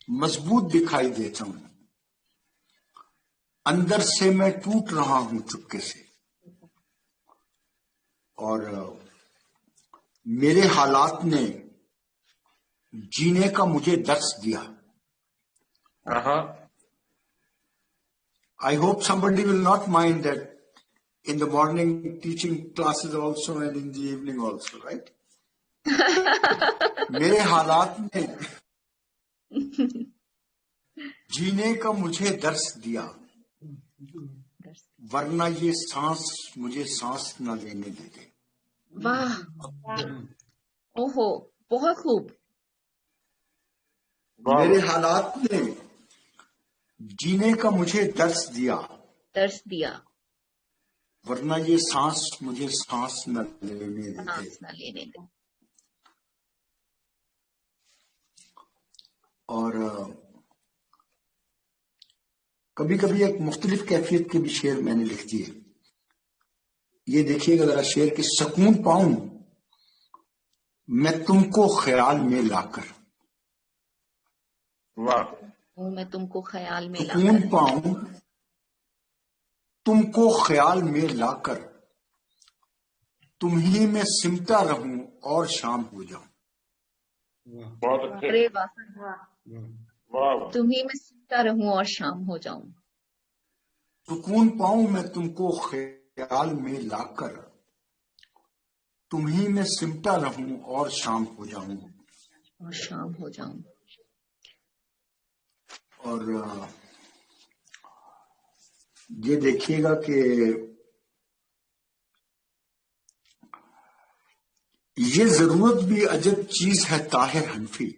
مضبوط دکھائی دیتا ہوں، اندر سے میں ٹوٹ رہا ہوں چپکے سے. اور میرے حالات نے جینے کا مجھے درس دیا. I hope somebody will not mind that in the morning teaching classes also and in the evening also, right? میرے حالات نے جینے کا مجھے درس دیا، ورنہ یہ سانس مجھے سانس نہ لینے دیتے. واہ، اوہو، بہت خوب. میرے حالات نے جینے کا مجھے درس دیا، درس دیا، ورنہ یہ سانس مجھے سانس نہ لینے دیتے. سانس نہ لینے دے. اور کبھی کبھی ایک مختلف کیفیت کے بھی شعر میں نے لکھ دیے. یہ دیکھیے گا ذرا شعر کہ سکون پاؤں میں تم کو خیال میں لا کر، واہ. میں تم کو خیال میں لا سکون کر. پاؤں تم کو خیال میں لا کر، تمہیں میں سمٹا رہوں اور شام ہو جاؤں. بہت اچھے، ارے واہ، واہ. واہ واہ. تمہیں میں سنتا رہوں اور شام ہو جاؤں. سکون پاؤں میں تم کو خیال میں لا کر، تمہیں میں سمٹا رہوں اور شام ہو جاؤں. اور شام ہو جاؤں. اور یہ دیکھیے گا کہ یہ ضرورت بھی عجب چیز ہے طاہر حنفی،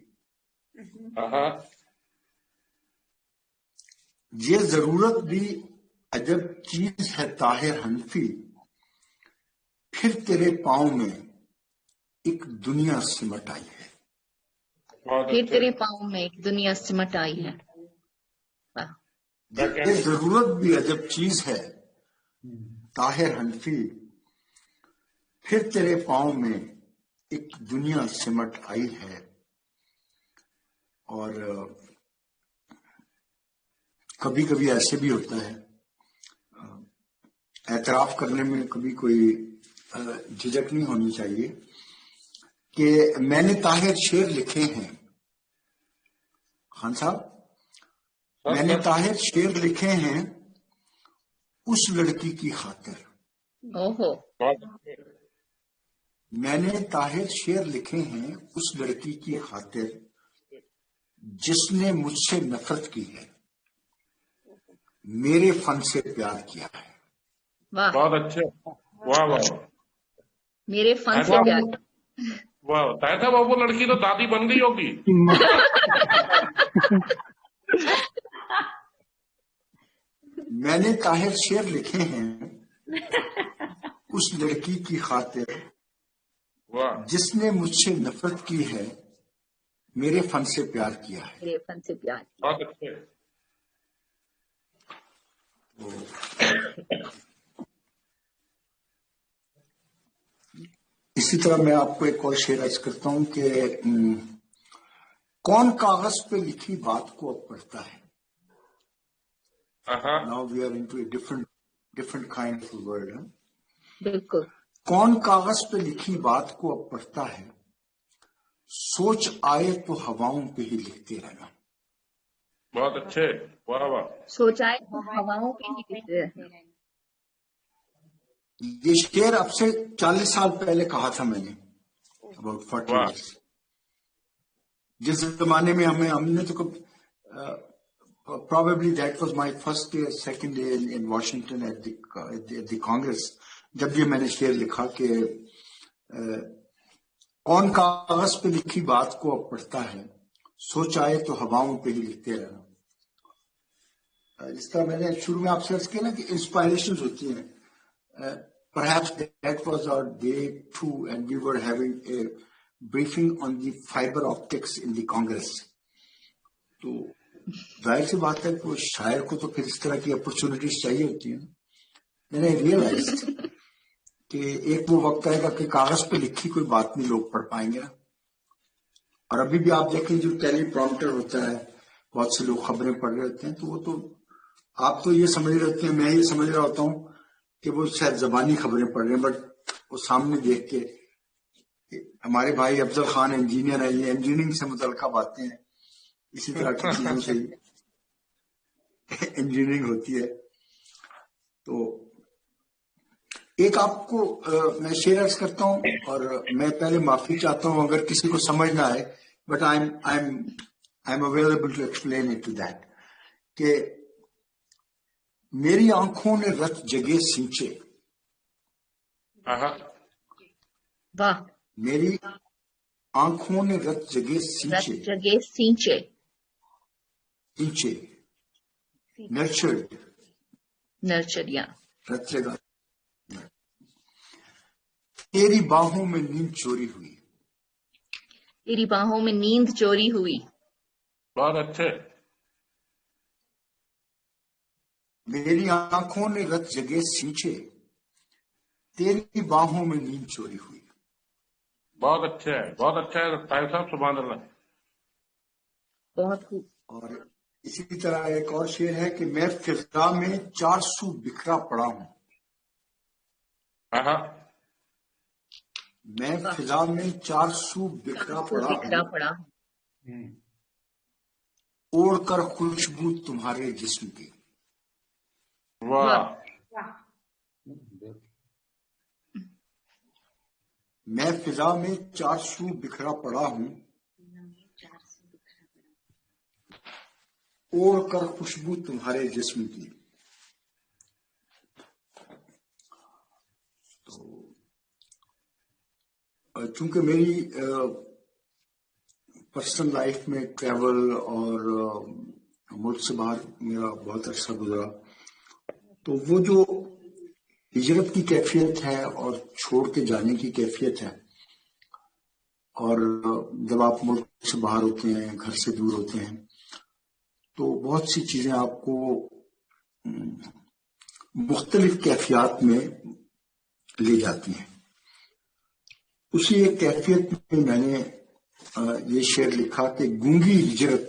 یہ ضرورت بھی عجب چیز ہے طاہر حنفی، پھر تیرے پاؤں میں ایک دنیا سمٹ آئی ہے۔ پھر تیرے پاؤں میں ایک دنیا سمٹ آئی ہے۔ واہ، یہ ضرورت بھی عجب چیز ہے طاہر حنفی، پھر تیرے پاؤں میں ایک دنیا سمٹ آئی ہے۔ اور کبھی کبھی ایسے بھی ہوتا ہے، اعتراف کرنے میں کبھی کوئی جھجک نہیں ہونی چاہیے کہ میں نے طاہر شعر لکھے ہیں۔ خان صاحب، میں نے طاہر شعر لکھے ہیں اس لڑکی کی خاطر، اوہو، میں نے طاہر شعر لکھے ہیں اس لڑکی کی خاطر جس نے مجھ سے نفرت کی ہے، میرے فن سے پیار کیا ہے۔ واہ، بہت اچھے، واہ واہ میرے فن سے پیار۔ واہ، طاہر صاحب اب وہ لڑکی تو دادی بن گئی ہوگی۔ میں نے طاہر شعر لکھے ہیں اس لڑکی کی خاطر واہ، جس نے مجھ سے نفرت کی ہے، میرے فن سے پیار کیا ہے۔ میرے فن سے پیار۔ بہت اچھے۔ اسی طرح میں آپ کو ایک اور شعر عرض کرتا ہوں کہ کون کاغذ پہ لکھی بات کو اب پڑھتا ہے۔ Now we are into a different kind of a world. بالکل، کون کاغذ پہ لکھی بات کو اب پڑھتا ہے، سوچ آئے تو ہواؤں پہ ہی لکھتے رہنا۔ بہت اچھے، واہ واہ، سوچائے تو ہواؤں پہ ہی لکھتے رہنا۔ یہ شعر اب سے 40 سال پہلے کہا تھا میں نے، about 40 واہ، years۔ جس زمانے میں ہم نے تو probably that was my first day or second day in Washington at the Congress، جب یہ میں نے شعر لکھا کہ کون کاغذ پہ لکھی بات کو اب پڑھتا ہے، سوچ آئے تو ہواؤں پہ ہی لکھتے رہنا۔ جس طرح میں نے شروع میں آپ سے عرض کیا نا کہ انسپائریشنز ہوتی ہیں، perhaps that was our day 2 and we were having a briefing on the fiber optics in the Congress۔ تو ظاہر سی بات ہے کہ وہ شاعر کو تو پھر اس طرح کی اپرچونٹیز چاہیے ہوتی ہیں۔ میں نے ریئلائز کہ ایک وہ وقت آئے گا کہ کاغذ پہ لکھی کوئی بات نہیں لوگ پڑھ پائیں گے نا۔ اور ابھی بھی آپ دیکھیں جو ٹیلی پرومپٹر ہوتا ہے، بہت سے لوگ خبریں پڑھ رہے ہوتے ہیں، تو وہ تو آپ تو یہ سمجھ رہے ہوتے ہیں، میں یہ سمجھ رہا ہوتا ہوں کہ وہ شاید زبانی خبریں پڑھ رہے ہیں، بٹ وہ سامنے دیکھ کے ہمارے بھائی افضل خان انجینئر ہیں، یہ انجینئرنگ سے متعلقہ باتیں ہیں، اسی طرح کی چیزوں سے انجینئرنگ ہوتی ہے۔ تو ایک آپ کو میں شیئر عرض کرتا ہوں، اور میں پہلے معافی چاہتا ہوں اگر کسی کو سمجھ نہ آئے، but I'm available to explain it to that, کہ میری آنکھوں نے رت جگے سینچے، واہ، میری آنکھوں نے رت جگے رت سینچے، جگے سینچے، سینچے نرچرڈ، نرچریا، رت جگہ، تیری باہوں میں نیند چوری ہوئی، تیری باہوں میں نیند چوری ہوئی، بہت اچھے، میری آنکھوں نے رت جگے سینچے، تیری باہوں میں نیند چوری ہوئی۔ بہت اچھے ہے، بہت اچھا ہے طاہر صاحب، سبحان اللہ۔ بہت خوب۔ اور اسی طرح ایک اور شعر ہے کہ میں فضا میں 400 بکھرا پڑا ہوں، میں فضا میں 400 بکھرا پڑا بکھرا ہوں، پڑا، اوڑ کر خوشبو تمہارے جسم کی۔ واہ، میں فضا میں 400 بکھرا پڑا ہوں، اوڑ کر خوشبو تمہارے جسم کی۔ تو چونکہ میری پرسنل لائف میں ٹریول اور ملک سے باہر میرا بہت عرصہ گزرا، تو وہ جو ہجرت کی کیفیت ہے اور چھوڑ کے جانے کی کیفیت ہے، اور جب آپ ملک سے باہر ہوتے ہیں، گھر سے دور ہوتے ہیں، تو بہت سی چیزیں آپ کو مختلف کیفیات میں لے جاتی ہیں۔ اسی ایک کیفیت میں میں نے یہ شعر لکھا کہ گونگی ہجرت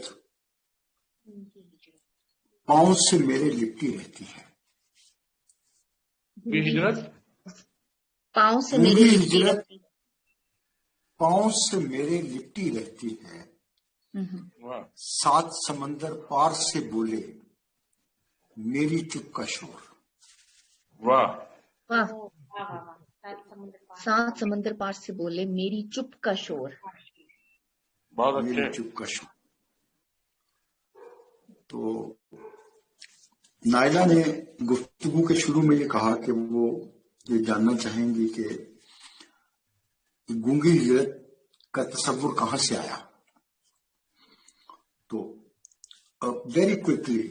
پاؤں سے میرے لپٹی رہتی ہے۔ ہجرت پاؤں سے میرے گونگی لپٹی ہجرت رہتی۔ پاؤں سے میرے لپٹی رہتی ہے، واہ 7 سمندر پار سے بولے میری چپ کا شور۔ واہ واہ، واہ واہ واہ، سات سمندر پار 7 سمندر پار سے بولے میری چپ کا شور۔ بہت میری اچھے۔ چپ کا شور۔ تو نائلہ نے گفتگو کے شروع میں یہ کہا کہ وہ یہ جاننا چاہیں گی کہ گونگی ہجرت کا تصور کہاں سے آیا۔ تو ویری کوئکلی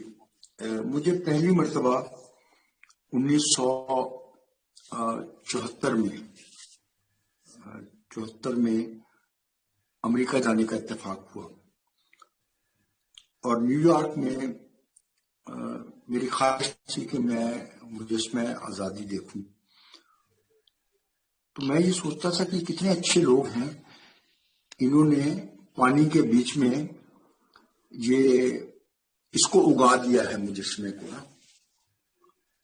مجھے پہلی مرتبہ 1974 میں امریکہ جانے کا اتفاق ہوا، اور نیو یارک میں میری خواہش تھی کہ میں مجسمہ آزادی دیکھوں۔ تو میں یہ سوچتا تھا کہ کتنے اچھے لوگ ہیں، انہوں نے پانی کے بیچ میں یہ اس کو اگا دیا ہے مجسمے کو۔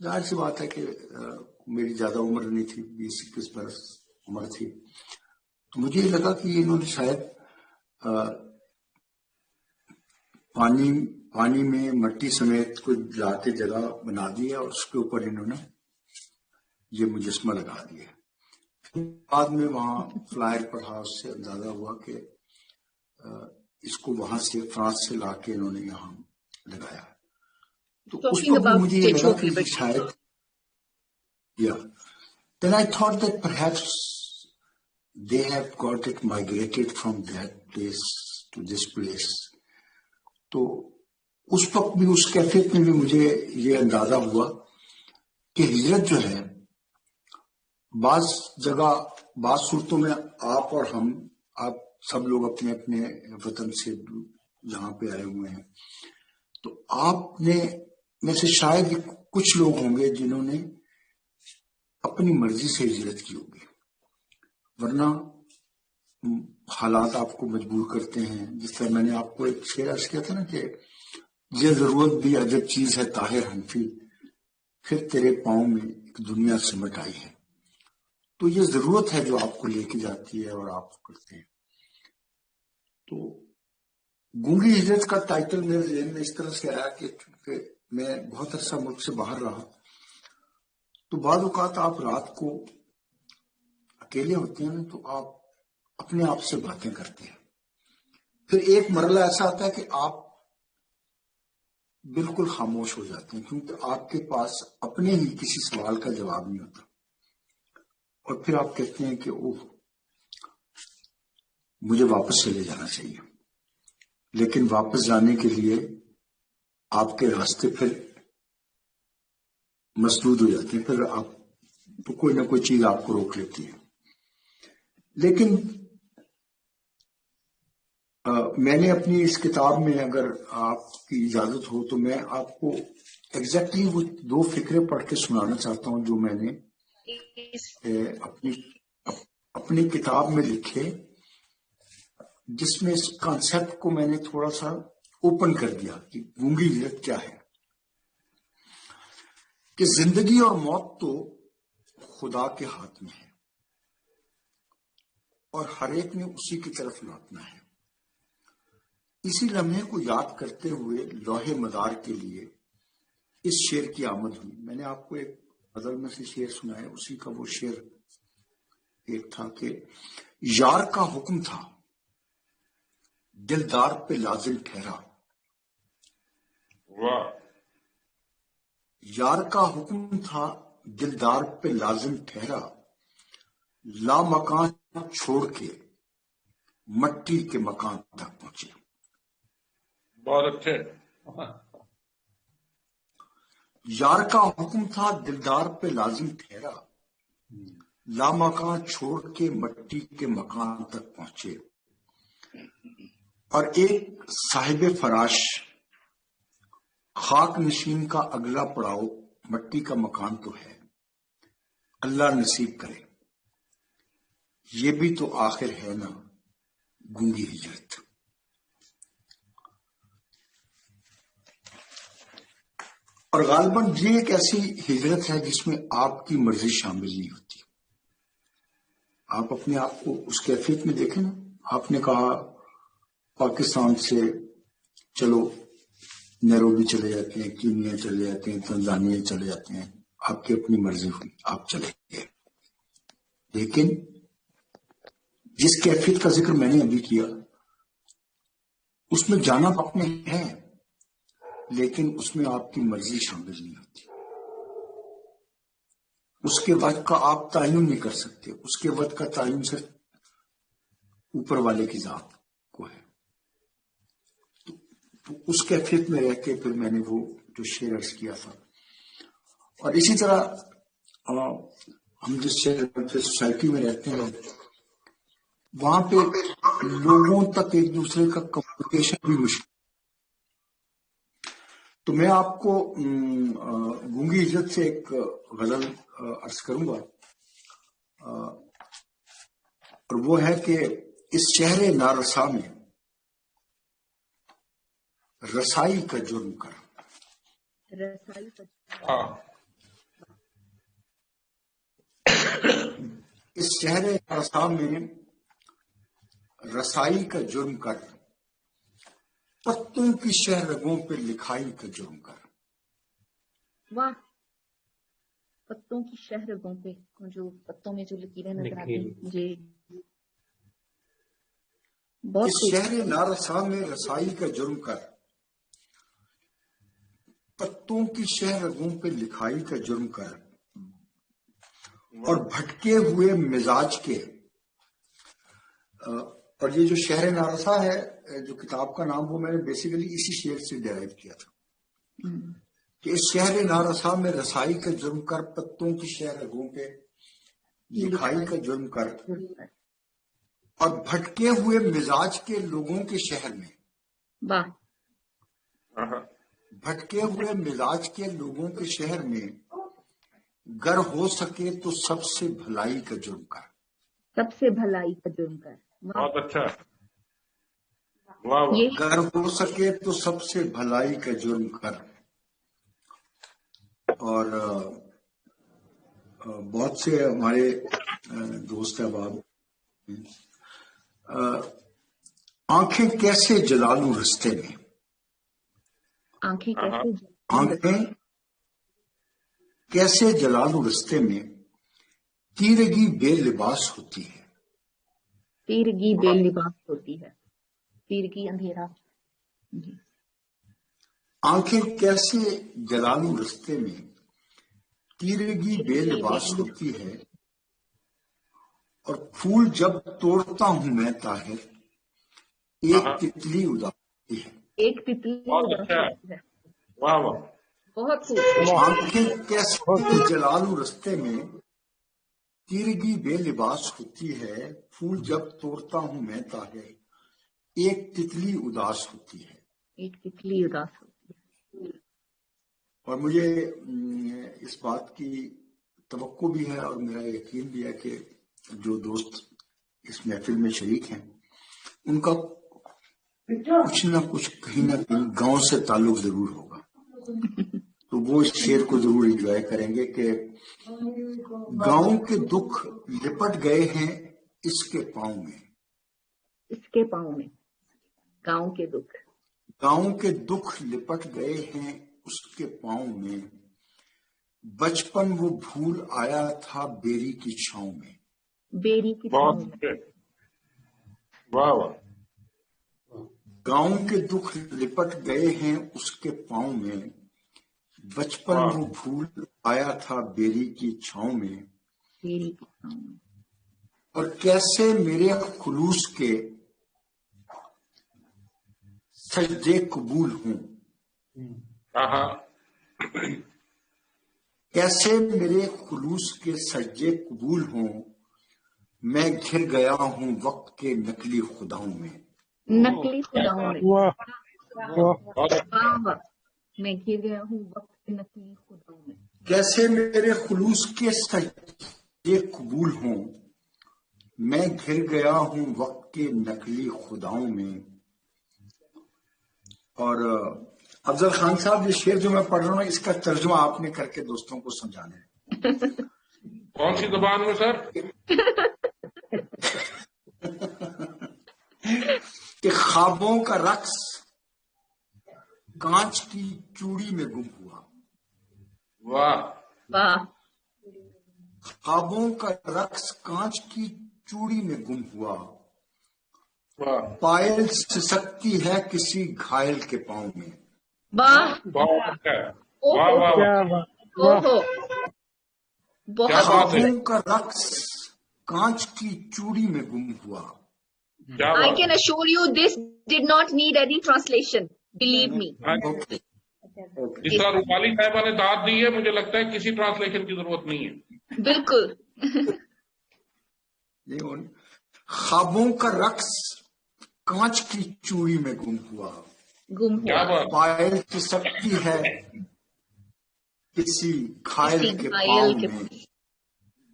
ظاہر سی بات ہے کہ میری زیادہ عمر نہیں تھی، 20-21 برس عمر تھی، تو مجھے یہ لگا کہ انہوں نے شاید پانی میں مٹی سمیت کوئی لا کے جگہ بنا دی ہے اور اس کے اوپر انہوں نے یہ مجسمہ لگا دیا۔ بعد میں وہاں فلائر پڑھا، اس سے اندازہ ہوا کہ اس کو وہاں سے فرانس سے لا کے انہوں نے یہاں لگایا۔ تو اس Talking وقت about مجھے یہ Statue لگا of کہ Liberty. شاید then I thought that perhaps they have got it migrated from that place to this place. تو اس وقت بھی اس کیفیت میں بھی مجھے یہ اندازہ ہوا کہ ہجرت جو ہے بعض جگہ بعض صورتوں میں آپ اور آپ سب لوگ اپنے اپنے وطن سے جہاں پہ آئے ہوئے ہیں، تو آپ نے میں سے شاید کچھ لوگ ہوں گے جنہوں نے اپنی مرضی سے ہجرت کی ہوگی، ورنہ حالات آپ کو مجبور کرتے ہیں۔ جس طرح میں نے آپ کو ایک شعر عرض کیا تھا نا کہ یہ ضرورت بھی عجب چیز ہے طاہر حنفی، پھر تیرے پاؤں میں ایک دنیا سمٹ آئی ہے۔ تو یہ ضرورت ہے جو آپ کو لے کے جاتی ہے اور آپ کرتے ہیں۔ تو گونگی ہجرت کا ٹائٹل میرے ذہن میں اس طرح سے آیا کہ چونکہ میں بہت عرصہ ملک سے باہر رہا، تو بعض اوقات آپ رات کو اکیلے ہوتے ہیں تو آپ اپنے آپ سے باتیں کرتے ہیں، پھر ایک مرحلہ ایسا آتا ہے کہ آپ بالکل خاموش ہو جاتے ہیں کیونکہ آپ کے پاس اپنے ہی کسی سوال کا جواب نہیں ہوتا، اور پھر آپ کہتے ہیں کہ اوہ مجھے واپس چلے جانا چاہیے، لیکن واپس جانے کے لیے آپ کے راستے پھر مسدود ہو جاتے ہیں، پھر آپ تو کوئی نہ کوئی چیز آپ کو روک لیتی ہے۔ لیکن میں نے اپنی اس کتاب میں، اگر آپ کی اجازت ہو تو میں آپ کو ایگزیکٹلی وہ 2 فقرے پڑھ کے سنانا چاہتا ہوں جو میں نے اپنی کتاب میں لکھے، جس میں اس کانسیپٹ کو میں نے تھوڑا سا اوپن کر دیا کہ گونگی ہجرت کیا ہے۔ کہ زندگی اور موت تو خدا کے ہاتھ میں ہے اور ہر ایک نے اسی کی طرف لوٹنا ہے۔ اسی لمحے کو یاد کرتے ہوئے لوہے مدار کے لیے اس شعر کی آمد ہوئی۔ میں نے آپ کو ایک غزل میں سے شعر سنایا، اسی کا وہ شعر ایک تھا کہ یار کا حکم تھا دلدار پہ لازم ٹھہرا، واہ یار کا حکم تھا دلدار پہ لازم ٹھہرا، لا مکان چھوڑ کے مٹی کے مکان تک پہنچے. بہت اچھے. یار کا حکم تھا دلدار پہ لازم ٹھہرا، لامکان چھوڑ کے مٹی کے مکان تک پہنچے. اور ایک صاحب فراش خاک نشین کا اگلا پڑاؤ مٹی کا مکان تو ہے، اللہ نصیب کرے. یہ بھی تو آخر ہے نا گونگی ہجرت. اور غالباً یہ ایک ایسی ہجرت ہے جس میں آپ کی مرضی شامل نہیں ہوتی. آپ اپنے آپ کو اس کیفیت میں دیکھیں نا. آپ نے کہا پاکستان سے چلو نیروبی چلے جاتے ہیں، کینیا چلے جاتے ہیں، تنزانیہ چلے جاتے ہیں، آپ کی اپنی مرضی ہوئی، آپ چلے گئے. لیکن جس کیفیت کا ذکر میں نے ابھی کیا اس میں جانا اپنے ہے، لیکن اس میں آپ کی مرضی شامل نہیں ہوتی. اس کے وقت کا آپ تعین نہیں کر سکتے، اس کے وقت کا تعین صرف اوپر والے کی ذات کو ہے. تو اس کیفیت میں رہ کے پھر میں نے وہ جو شعر عرض کیا تھا. اور اسی طرح ہم جس شہر سوسائٹی میں رہتے ہیں وہاں پہ لوگوں تک ایک دوسرے کا کمیونیکیشن بھی مشکل. تو میں آپ کو گونگی ہجرت سے ایک غزل عرض کروں گا، اور وہ ہے کہ اس شہر نارسا میں رسائی کا جرم کر. ہاں. اس شہر نارسا میں رسائی کا جرم کر، پتوں کی شہرگوں پہ لکھائی کا جرم کر. واہ، پتوں کی شہرگوں پہ جو پتوں میں جو لکیریں نظر آتی ہیں. جی بہت اس شہر نارسا میں رسائی کا جرم کر، پتوں کی شہرگوں پہ لکھائی کا جرم کر. اور بھٹکے ہوئے مزاج کے، اور یہ جو شہر نارسا ہے جو کتاب کا نام وہ میں نے بیسیکلی اسی شعر سے ڈیرائیو کیا تھا کہ اس شہر نارسا میں رسائی کا جرم کر، پتوں کی شہرگوں پہ لکھائی کا جرم کر. اور بھٹکے ہوئے مزاج کے لوگوں کے شہر میں، واہ، بھٹکے ہوئے مزاج کے لوگوں کے شہر میں گر ہو سکے تو سب سے بھلائی کا جرم کر. سب سے بھلائی کا جرم کر. بہت اچھا. واہ واہ. یہ گر ہو سکے تو سب سے بھلائی کا جرم کر. اور بہت سے ہمارے دوست احباب، آنکھیں کیسے جلالوں رستے میں، آنکھیں کیسے آنکھیں کیسے جلالوں رستے میں تیرگی بے لباس ہوتی ہے. تیرگی بے لباس ہوتی ہے. تیرگی اندھیرا. جی. آنکھیں کیسے جلالوں رستے میں تیرگی بے لباس ہوتی ہے. اور پھول جب توڑتا ہوں میں طاہر، ایک تتلی اداس ہوتی ہے. ایک تتلی بہت اداس اچھا. ہوتی ہے. واہ واہ. بہت خوب. آنکھیں کیسے جلالوں رستے میں تیرگی بے لباس ہوتی ہے، پھول جب توڑتا ہوں میں طاہر، ایک تتلی اداس ہوتی ہے. ایک تتلی اداس ہوتی ہے. اور مجھے اس بات کی توقع بھی ہے اور میرا یقین بھی ہے کہ جو دوست اس محفل میں شریک ہیں ان کا کچھ نہ کچھ کہیں نہ کہیں گاؤں سے تعلق ضرور ہوگا. تو وہ اس شعر کو ضرور انجوائے کریں گے کہ گاؤں کے دکھ لپٹ گئے ہیں اس کے پاؤں میں. اس کے پاؤں میں گاؤں کے دکھ. گاؤں کے دکھ لپٹ گئے ہیں اس کے پاؤں میں، بچپن وہ بھول آیا تھا بیری کی چھاؤں میں. بیری کی بہت چھاؤں میں. اچھے. واہ واہ. گاؤں کے دکھ لپٹ گئے ہیں اس کے پاؤں میں، بچپن وہ بھول آیا تھا بیری کی چھاؤں میں. بیری کی چھاؤں میں. اور کیسے میرے خلوص کے سجدے قبول ہوں، ہاں کیسے میرے خلوص کے سجدے قبول ہوں، میں گھر گیا ہوں وقت کے نقلی خداؤں میں، نقلی خداؤں میں، واہ واہ بہت واہ واہ، میں گر گیا ہوں وقت کے نقلی خداؤں میں، کیسے میرے خلوص کے سجدے قبول ہوں، میں گھر گیا ہوں وقت کے نقلی خداؤں میں۔ اور افضل خان صاحب، یہ شعر جو میں پڑھ رہا ہوں اس کا ترجمہ آپ نے کر کے دوستوں کو سمجھانا ہے۔ کون سی زبان میں سر؟ کہ خوابوں کا رقص کانچ کی چوڑی میں گم ہوا، واہ واہ، خوابوں کا رقص کانچ کی چوڑی میں گم ہوا، واہ پائل سسکتی ہے کسی گھائل کے پاؤں میں، واہ، بہت اچھا ہے، او واہ ہو، واہ کیا واہ، بات، او واہ ہو، کیا بہت بات ہے، خوابوں کا رقص کانچ کی چوڑی میں گم ہوا۔ کیا I بات can assure you this did not need any translation. Believe me. ہے۔ اوکے اوکے، جس طرح روپالی صاحبہ نے داد دی ہے، مجھے لگتا ہے کسی ٹرانسلیشن کی ضرورت نہیں ہے۔ بالکل، خوابوں کا رقص کانچ کی چوڑی میں گم ہوا، گم کیا ہوا، بات، پائل سسکتی ہے کسی گھائل کسی کے گھائل پاؤں کے میں،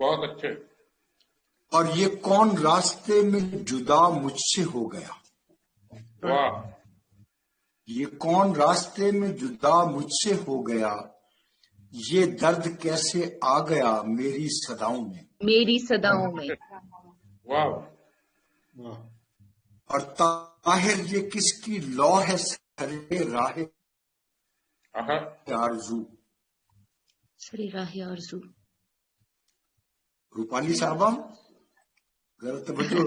بہت اچھے، اور یہ کون راستے میں جدا مجھ سے ہو گیا، واہ یہ کون راستے میں جدا مجھ سے ہو گیا، یہ درد کیسے آ گیا میری صداؤں میں، میری صداؤں میں، واہ واہ اور طاہر یہ کس کی لو ہے سرے راہ ہاں آرزو۔ سری راہ آرزو، روپالی صاحبہ ذرا توجہ،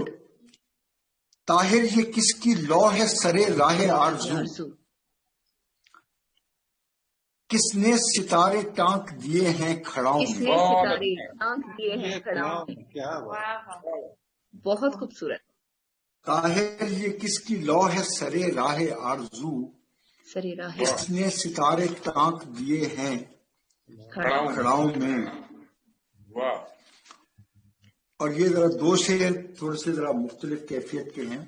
طاہر یہ کس کی لو ہے سرے راہ آرزو، آرزو، کس نے ستارے ٹانک دیے ہیں کھڑاؤں کس میں، نے بہت ستارے اچھا، ٹانک دیے ہیں یہ کھڑاؤں کلام، میں، کیا بات، واہ بہت خوبصورت، طاہر یہ کس کی لو ہے سرے راہ آرزو، سری راہ کس نے ستارے ٹانک دیے ہیں کھڑاؤں میں، کھڑاؤں میں۔ واہ اور یہ ذرا دو شعر تھوڑے سے ذرا مختلف کیفیت کے ہیں۔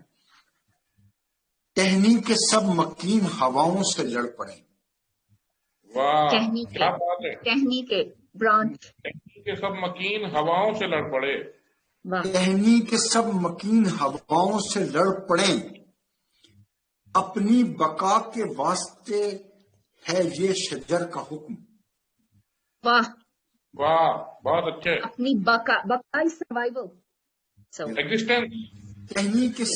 ٹہنی کے سب مکین ہواؤں سے لڑ پڑے، واہ، ٹہنی کے، کیا بات ہے، ٹہنی کے برانچ، کہ سب مکین ہواؤں سے لڑ پڑے، واہ، ٹہنی کے سب مکین ہواؤں سے لڑ پڑیں، اپنی بقا کے واسطے ہے یہ شجر کا حکم، واہ، واہ بہت اچھے، اپنی بقا از سروائیول، ایگزسٹنس،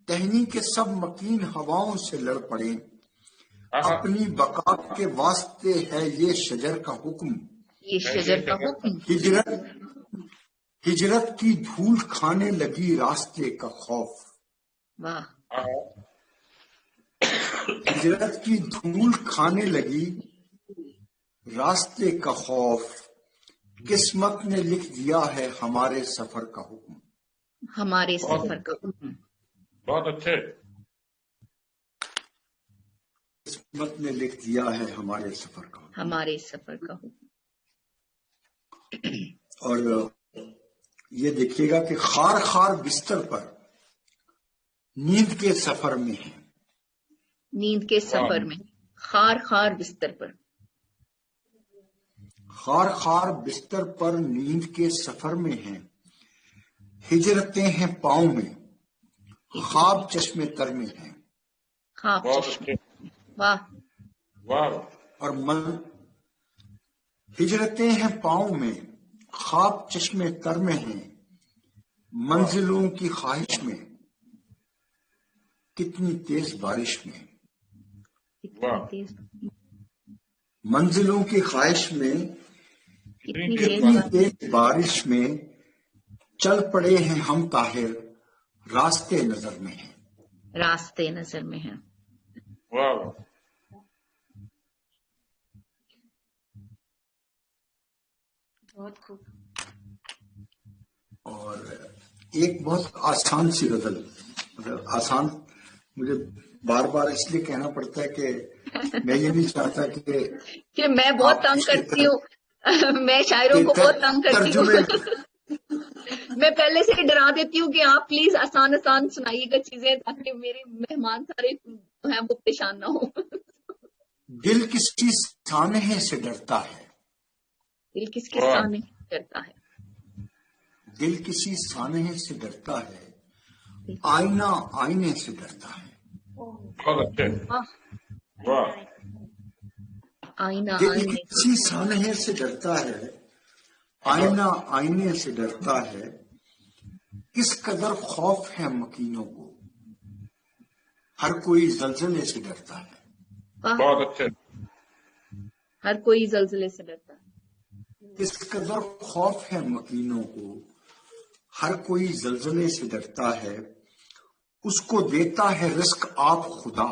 ٹہنی کے سب مکین ہواؤں سے لڑ پڑیں، ہاں اپنی بقا کے واسطے ہے یہ شجر کا حکم، یہ شجر کا حکم، ہجرت کی دھول کھانے لگی راستے کا خوف، واہ، ہجرت کی دھول کھانے لگی راستے کا خوف، قسمت نے لکھ دیا ہے ہمارے سفر کا حکم، ہمارے سفر کا حکم، بہت اچھے، قسمت نے لکھ دیا ہے ہمارے سفر کا حکم۔ ہمارے سفر کا حکم، اور یہ دیکھیے گا کہ خار خار بستر پر نیند کے سفر میں ہے، نیند کے سفر میں، خار خار بستر پر، خار خار بستر پر نیند کے سفر میں ہیں، ہجرتیں ہیں پاؤں میں خواب چشمے تر میں ہیں، خواب بہت چشمے، اچھے، واہ، واہ اور ہجرتیں ہیں پاؤں میں خواب چشمے تر میں ہیں، منزلوں کی خواہش میں کتنی تیز بارش میں، کتنی تیز، منزلوں کی خواہش میں کتنی کتنی تیز، تیز بارش میں چل پڑے ہیں ہم طاہر راستے نظر میں ہیں۔ راستے نظر میں ہیں، واہ بہت خوب، اور ایک بہت آسان سی غزل، آسان مجھے بار بار اس لیے کہنا پڑتا ہے کہ میں یہ نہیں چاہتا کہ میں بہت تنگ کرتی ہوں، میں شاعروں کو بہت تنگ کرتی ترجمے ہوں، میں پہلے سے ڈرا دیتی ہوں کہ آپ پلیز آسان آسان سنائیے گا چیزیں تاکہ میرے مہمان سارے ہیں وہ پریشان نہ ہو۔ دل کسی سانحے سے ڈرتا ہے، دل کس کے سامنے ڈرتا ہے، دل کسی سانحے سے ڈرتا ہے، آئینہ آئینے سے ڈرتا ہے، بہت اچھے، واہ، آئینہ دل آئینے کسی سانحے سے ڈرتا ہے، آئینہ آئینے سے ڈرتا ہے، کس قدر خوف ہے مکینوں کو، ہر کوئی زلزلے سے ڈرتا ہے، بہت اچھے، ہر کوئی زلزلے سے ڈرتا ہے، کس قدر خوف ہے مکینوں کو، ہر کوئی زلزلے سے ڈرتا ہے، اس کو دیتا ہے رزق آپ خدا،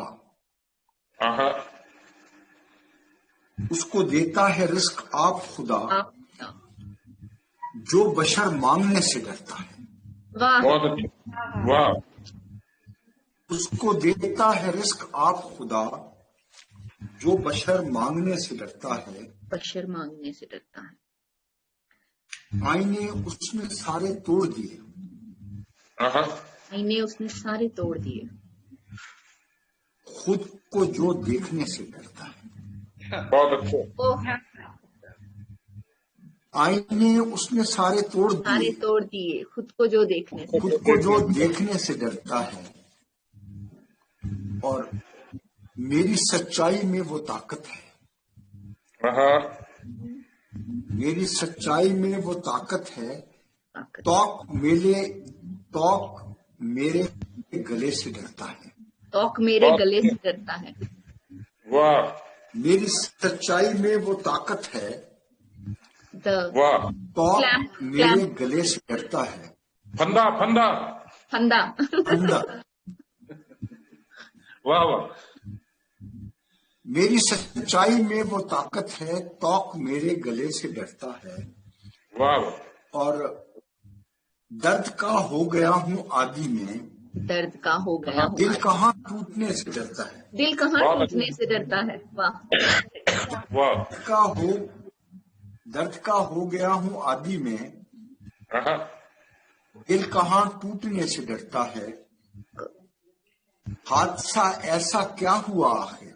آہا، اس کو دیتا ہے رزق آپ خدا، آپ جو بشر مانگنے سے ڈرتا ہے، واہ بہت اچھے، واہ، اس کو دیتا ہے رزق آپ خدا، جو بشر مانگنے سے ڈرتا ہے، بشر مانگنے سے ڈرتا ہے، آئینے اس نے سارے توڑ دیے، آہا، آئینے اس نے سارے توڑ دیے، خود کو جو دیکھنے سے ڈرتا ہے، بہت اچھے، اوہ آئینے اس نے سارے توڑ سارے دیے، توڑ دیے، خود کو جو دیکھنے سے خود کو جو دیکھنے سے ڈرتا ہے، اور میری سچائی میں وہ طاقت ہے، آہا، میری سچائی میں وہ طاقت ہے، طاقت، توق میرے گلے سے ڈرتا ہے، توق میرے گلے سے ڈرتا ہے، واہ، میری سچائی میں وہ طاقت ہے، واہ، توق Clamp. میرے گلے سے ڈرتا ہے، پھندا، پھندا، پھندا پھندا، واہ واہ، میری سچائی میں وہ طاقت ہے، توق میرے گلے سے ڈرتا ہے، واہ واہ، اور درد کا ہو گیا ہوں عادی میں، درد کا ہو گیا ہوں، دل کہاں ٹوٹنے سے ڈرتا ہے، دل کہاں ٹوٹنے سے ڈرتا ہے، واہ واہ، درد کا ہو گیا ہوں عادی میں، آہا، دل کہاں ٹوٹنے سے ڈرتا ہے، حادثہ ایسا کیا ہوا آخر،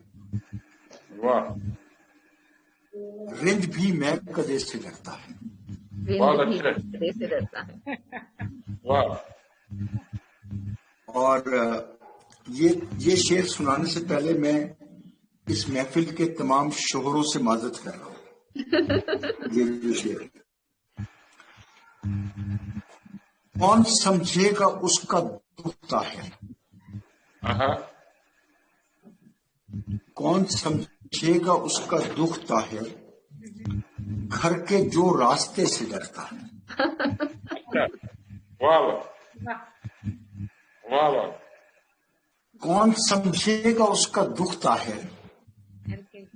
واہ، رند بھی میں کدے سے ڈرتا ہے، بہت رند بھی اچھے، گلے سے ڈرتا ہے، واہ، اور یہ شعر سنانے سے پہلے میں اس محفل کے تمام شوہروں سے معذرت کر رہا ہوں، یہ شعر کون سمجھے گا اس کا دکھ ہے، آہا، کون سمجھے گا اس کا دکھ ہے، گھر کے جو راستے سے ڈرتا ہے، اچھا، واہ واہ، واہ واہ، کون سمجھے گا اس کا دکھ ہے،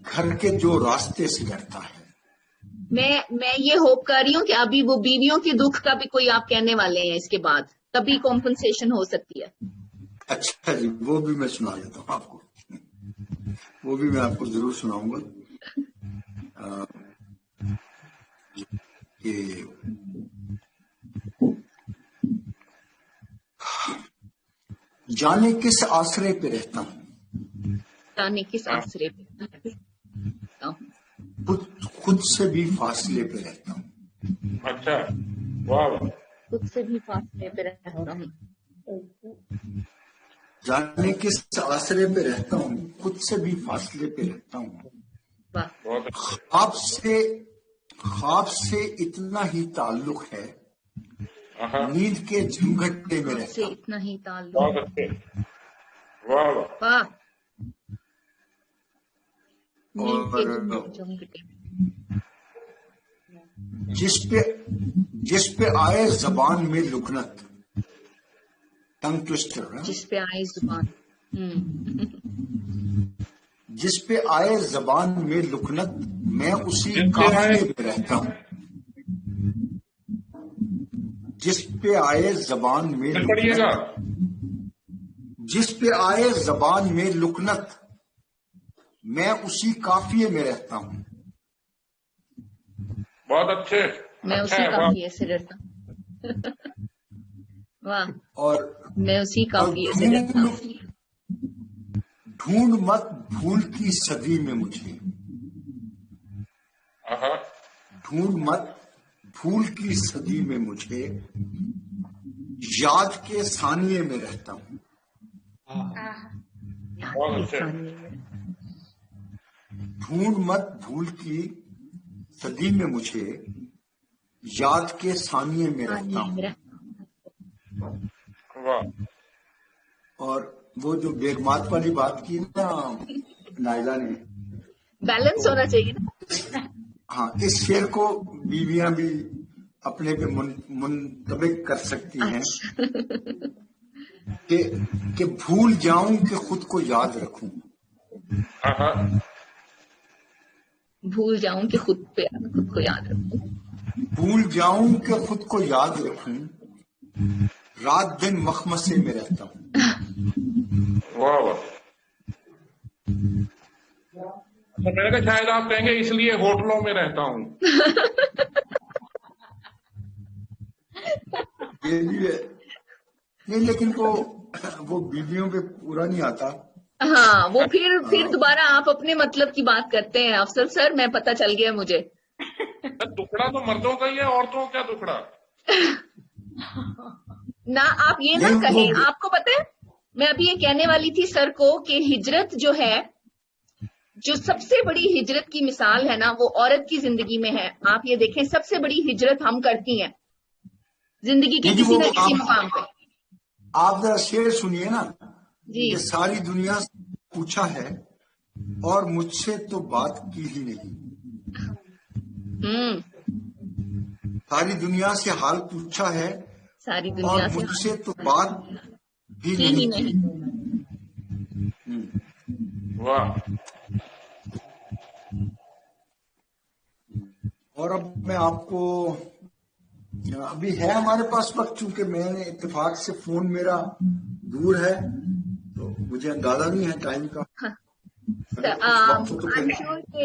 گھر کے جو راستے سے ڈرتا ہے، میں یہ ہوپ کر رہی ہوں کہ ابھی وہ بیویوں کے دکھ کا بھی کوئی آپ کہنے والے ہیں اس کے بعد، تبھی کمپنسیشن ہو سکتی ہے۔ اچھا جی، وہ بھی میں سنا دیتا ہوں آپ کو، وہ بھی میں آپ کو ضرور سناؤں گا، کہ جانے کس آسرے پہ رہتا ہوں، جانے کس آسرے پہ رہتا ہوں، خود سے بھی فاصلے پہ رہتا ہوں، اچھا، واہ واہ، خود سے بھی فاصلے پہ رہتا ہوں، جانے کس آسرے پہ رہتا ہوں، خود سے بھی فاصلے پہ رہتا ہوں، واہ بہت اچھے، خواب سے اتنا ہی تعلق ہے، آہا، نیند کے جھمگھٹے میں آپ رہتا سے ہوں، اتنا ہی تعلق، بہت اچھے، واہ واہ، واہ، اور نیند کے جھمگٹے میں، جس پہ آئے زبان میں لکنت، ٹنگ ٹوسٹر، جس پہ آئے زبان، جس پہ آئے زبان میں لکنت، میں اسی جس پہ قافلے آئے- پہ رہتا ہوں، جس پہ آئے زبان میں پڑھیے گا. جس پہ آئے زبان میں لکنت میں اسی قافیے میں رہتا ہوں. بہت اچھے. میں اچھا اسی ہے. قافیے سے رہتا ہوں. واہ. اور میں اسی قافیے سے رہتا ہوں. ڈھونڈ مت بھول کی صدی میں مجھے. ہاں. ڈھونڈ مت بھول کی صدی میں مجھے یاد کے ثانیے میں رہتا ہوں. بہت اچھے. ڈھونڈ مت بھول کی صدی میں مجھے یاد کے ثانیے میں رہتا ہوں. واہ. اور وہ جو بیگمات والی بات کی نا نائلہ نے، بیلنس ہونا چاہیے نا. ہاں، اس شعر کو بیویاں بھی اپنے پہ منطبق کر سکتی ہیں کہ بھول جاؤں کہ خود کو یاد رکھوں. ہاں. بھول جاؤں کہ خود کو یاد رکھوں. بھول جاؤں کہ خود کو یاد رکھوں رات دن مخمصے میں رہتا ہوں. واہ واہ. اچھا، میں نے کہا شاید آپ کہیں گے اس لیے ہوٹلوں میں رہتا ہوں. یہ بھی ہے نہیں، لیکن وہ بیویوں پہ پورا نہیں آتا. ہاں، وہ پھر دوبارہ آپ اپنے مطلب کی بات کرتے ہیں. افضل سر، میں پتہ چل گیا مجھے. دکھڑا تو مردوں کا ہی ہے، عورتوں کا کیا دکھڑا. نہ آپ یہ نہ کہیں. آپ کو پتہ ہے میں ابھی یہ کہنے والی تھی سر کو کہ ہجرت جو ہے، جو سب سے بڑی ہجرت کی مثال ہے نا، وہ عورت کی زندگی میں ہے. آپ یہ دیکھیں، سب سے بڑی ہجرت ہم کرتی ہیں زندگی کے کسی نہ کسی مقام پہ. آپ ذرا شعر سنیے نا. جی. یہ ساری دنیا سے پوچھا ہے اور مجھ سے تو بات کی ہی نہیں. ساری دنیا سے حال پوچھا ہے ساری اور دنیا سے مجھ سے تو بات بھی ہی نہیں کی. واہ. اور اب میں آپ کو ابھی ہے ہمارے پاس وقت، چونکہ میں نے اتفاق سے فون میرا دور ہے تو مجھے اندازہ نہیں ہے ٹائم کا. I'm sure کہ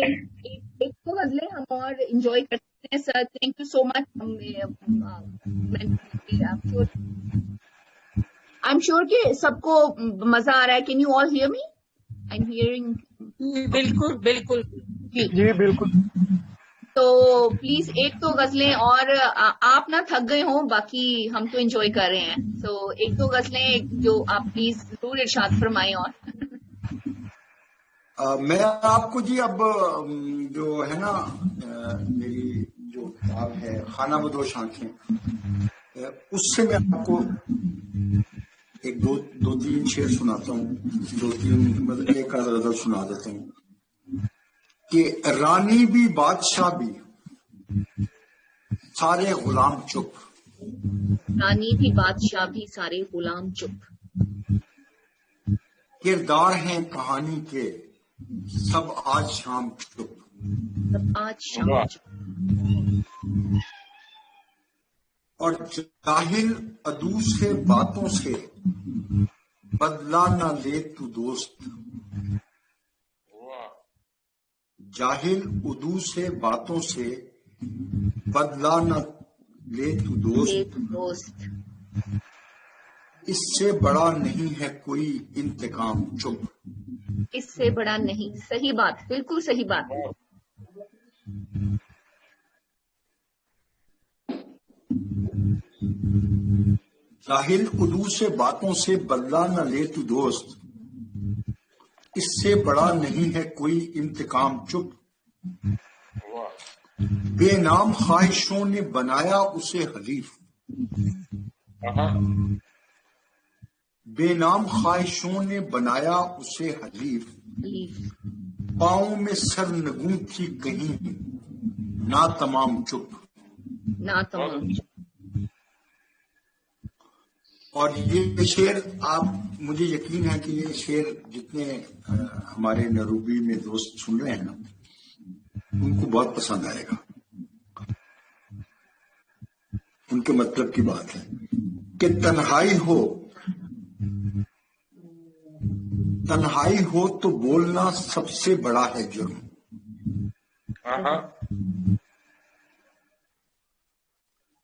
ایک تو غزلیں ہم اور انجوائے کرتے ہیں. Sir thank you so much. I'm sure کہ سب کو مزہ آ رہا ہے. Can you all hear me? I'm hearing. بالکل بالکل. جی بالکل. تو پلیز ایک تو غزلیں، اور آپ نہ تھک گئے ہوں، باقی ہم تو انجوائے کر رہے ہیں. سو ایک دو غزلیں جو آپ پلیز ضرور ارشاد فرمائیں. اور میں آپ کو جی اب جو ہے نا میری جو کتاب ہے خانہ بدوش آنکھیں، اس سے میں آپ کو ایک دو تین شعر سناتا ہوں. مطلب ایک غزل سنا دیتا ہوں کہ رانی بھی بادشاہ بھی سارے غلام چپ. رانی بھی بادشاہ بھی سارے غلام چپ. کردار ہیں کہانی کے سب آج شام چپ. سب آج شام چپ. اور جاہل عدو سے باتوں سے بدلا نہ لے تو دوست. جاہل عدو سے باتوں سے بدلا نہ لے تو دوست. اس سے بڑا نہیں ہے کوئی انتقام چپ. اس سے بڑا نہیں. صحیح بات، بالکل صحیح بات. جاہل عدو سے باتوں سے بدلا نہ لے تو دوست. اس سے بڑا نہیں ہے کوئی انتقام چپ. بے نام خواہشوں نے بنایا اسے حریف. بے نام خواہشوں نے بنایا اسے حریف. پاؤں میں سر نگوں تھی کہیں نہ تمام چپ. نہ تمام. اور یہ شعر آپ، مجھے یقین ہے کہ یہ شعر جتنے ہمارے نروبی میں دوست سن رہے ہیں نا، ان کو بہت پسند آئے گا. ان کے مطلب کی بات ہے. کہ تنہائی ہو تو بولنا سب سے بڑا ہے جرم.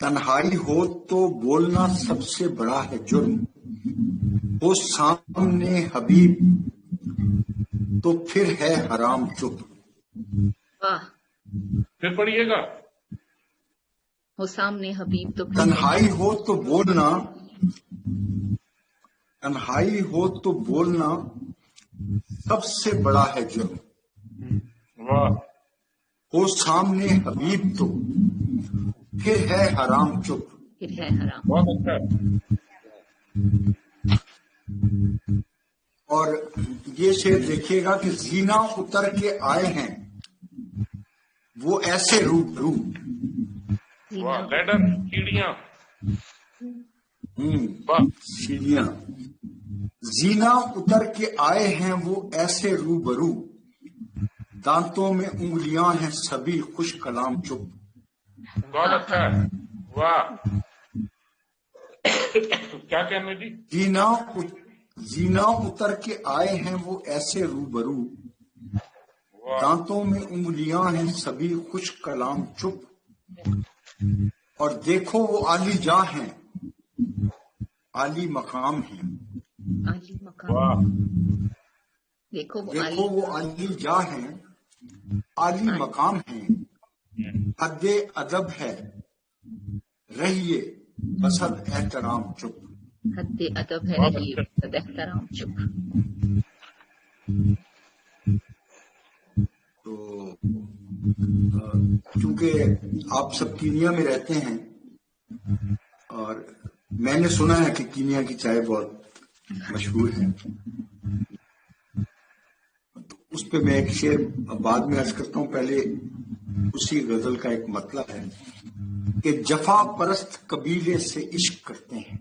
تنہائی ہو تو بولنا سب سے بڑا ہے جرم. ہو سامنے حبیب تو پھر ہے حرام چپ. واہ. پھر پڑھیے گا. ہو سامنے حبیب تو تنہائی ہو تو بولنا سب سے بڑا ہے جرم. واہ. ہو سامنے حبیب تو پھر ہے حرام چپ. پھر ہے حرام. بہت اچھا. اور یہ شعر دیکھیے گا کہ زینہ اتر کے آئے ہیں وہ ایسے روبرو. واہ. لیڈر سیڑھیاں. واہ. سیڑھیاں. زینہ اتر کے آئے ہیں وہ ایسے روبرو. دانتوں میں انگلیاں ہیں سبھی خوش کلام چپ. بہت اچھا ہے. واہ. کیا کہنے جی؟ زینہ اتر کے آئے ہیں وہ ایسے روبرو. دانتوں میں انگلیاں ہیں سبھی خوش کلام چپ. اور دیکھو وہ عالی جاں ہیں عالی مقام ہیں. عالی مقام. واہ. دیکھو وہ عالی جاں ہیں عالی مقام ہیں. حد ادب ہے رہیے بسد احترام چپ. حد ادب ہے رہیے بسد احترام چپ. تو چونکہ آپ سب کینیا میں رہتے ہیں اور میں نے سنا ہے کہ کینیا کی چائے بہت مشہور ہے، تو اس پہ میں ایک شعر بعد میں عرض کرتا ہوں. پہلے اسی غزل کا ایک مطلب ہے کہ جفا پرست قبیلے سے عشق کرتے ہیں.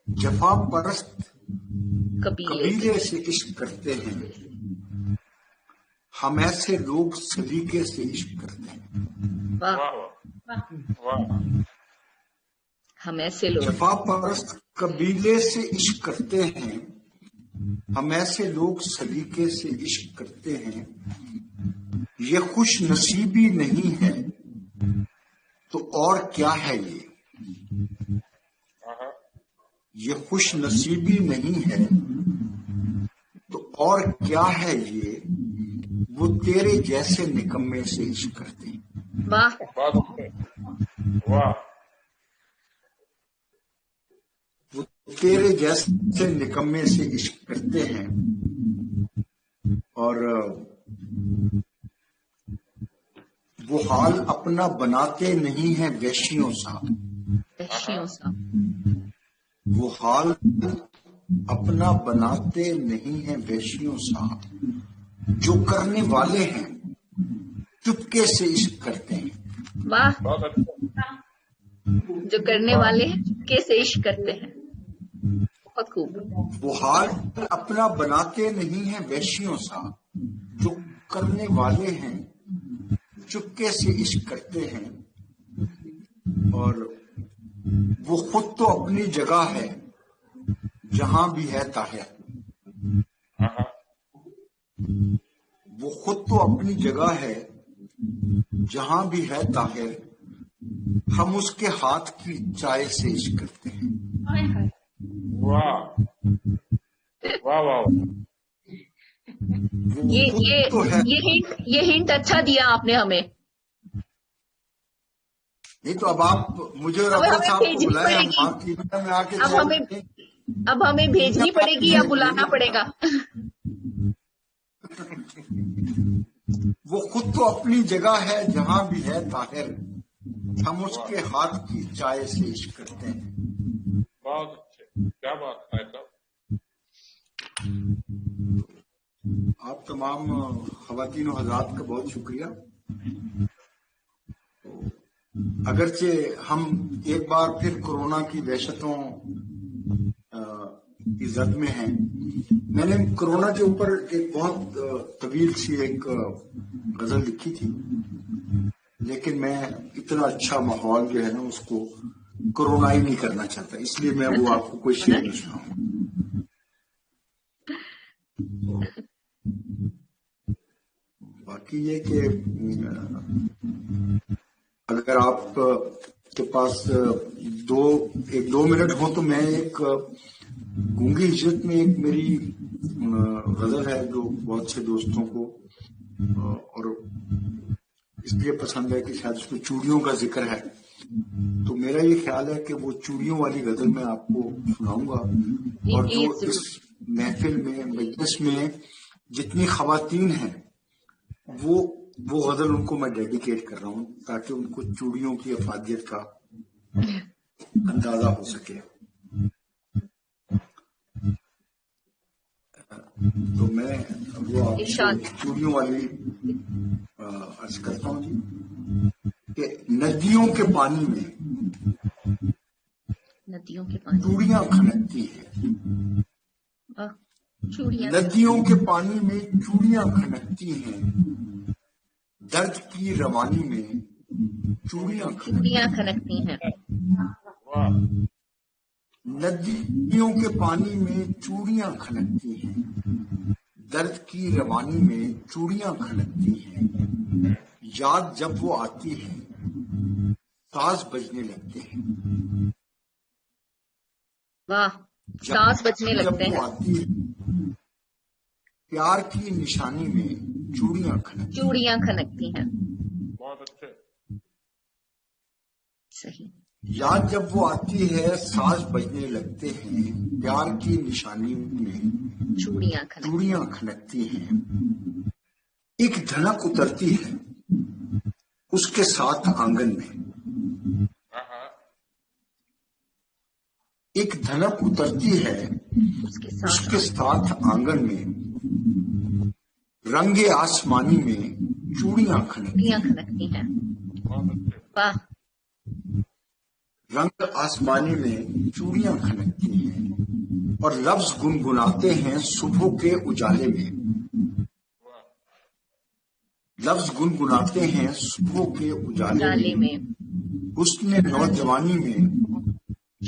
جفا پرست قبیلے سے عشق کرتے ہیں. ہم ایسے لوگ سلیقے سے عشق کرتے ہیں. واہ. واہ. ہم ایسے لوگ جفا پرست قبیلے سے عشق کرتے ہیں. ہم ایسے لوگ سلیقے سے عشق کرتے ہیں. یہ خوش نصیبی نہیں ہے تو اور کیا ہے یہ خوش نصیبی نہیں ہے تو اور کیا ہے یہ وہ تیرے جیسے نکمے سے عشق کرتے ہیں. واہ. بہت اچھا. واہ. وہ تیرے جیسے نکمے سے عشق کرتے ہیں. اور وہ حال اپنا بناتے نہیں ہیں وحشیوں سا. وحشیوں سا. وہ حال اپنا بناتے نہیں ہیں وحشیوں سا. جو کرنے والے ہیں چپکے سے عشق کرتے ہیں. واہ. بہت اچھا. جو کرنے والے ہیں چپکے سے عشق کرتے ہیں. بہت خوب. وہ حال اپنا بناتے نہیں ہیں وحشیوں سا. جو کرنے والے ہیں چپکے سے عشق کرتے ہیں. اور وہ خود تو اپنی جگہ ہے جہاں بھی ہے طاہر. وہ خود تو اپنی جگہ ہے جہاں بھی ہے طاہر. ہم اس کے ہاتھ کی چائے سے عشق کرتے ہیں. واہ. واہ. واہ. یہ ہنٹ اچھا دیا آپ نے ہمیں. نہیں تو اب آپ مجھے اور افضل صاحب کو بلائیں، ہم وہاں کینیا میں آ کے اب ہمیں بھیجنی پڑے گی یا بلانا پڑے گا؟ وہ خود تو اپنی جگہ ہے جہاں بھی ہے طاہر. ہم اس کے ہاتھ کی چائے سے عشق کرتے ہیں. بہت اچھے. کیا بات ہے صاحب. آپ تمام خواتین و حضرات کا بہت شکریہ. اگرچہ ہم ایک بار پھر کورونا کی وحشتوں کی زد میں ہیں. میں نے کورونا کے اوپر ایک بہت طویل سی ایک غزل لکھی تھی لیکن میں اتنا اچھا ماحول جو ہے نا اس کو کورونائی نہیں کرنا چاہتا، اس لیے میں وہ آپ کو کوئی شعر نہیں سناؤں. باقی یہ کہ اگر آپ کے پاس ایک دو منٹ ہو تو میں ایک گونگی ہجرت میں ایک میری غزل ہے جو بہت سے دوستوں کو اور اس لیے پسند ہے کہ شاید اس میں چوڑیوں کا ذکر ہے، تو میرا یہ خیال ہے کہ وہ چوڑیوں والی غزل میں آپ کو سناؤں گا. اور جو اس محفل میں مجلس میں جتنی خواتین ہیں وہ غزل ان کو میں ڈیڈیکیٹ کر رہا ہوں تاکہ ان کو چوڑیوں کی افادیت کا اندازہ ہو سکے. تو میں وہ آپ کو چوڑیوں والی عرض کرتا ہوں جی کہ ندیوں کے پانی میں چوڑیاں کھنکتی ہیں، ندیوں کے پانی میں چوڑیاں کھنکتی ہیں، درد کی روانی میں چوڑیاں کھنکتی ہیں. ندیوں کے پانی میں چوڑیاں کھنکتی ہیں، درد کی روانی میں چوڑیاں کھنکتی ہیں. یاد جب وہ آتی ہے ساز بجنے لگتے ہیں. واہ، ساز بجنے لگتے ہیں. پیار کی نشانی میں چوڑیاں کھنکتی ہیں. بہت اچھے. صحیح. یاد جب وہ آتی ہے ساز بجنے لگتے ہیں، پیار کی نشانی میں چوڑیاں کھنکتی ہیں. ایک دھنک اترتی ہے اس کے ساتھ آنگن میں، ایک دھنک اترتی ہے اس کے ساتھ آنگن میں، رنگ آسمانی میں چوڑیاں کھنکتی ہیں. واہ. رنگ آسمانی میں چوڑیاں کھنکتی ہیں اور لفظ گنگناتے ہیں صبح کے اجالے میں، لفظ گنگناتے ہیں صبح کے اجالے میں، حسن نوجوانی میں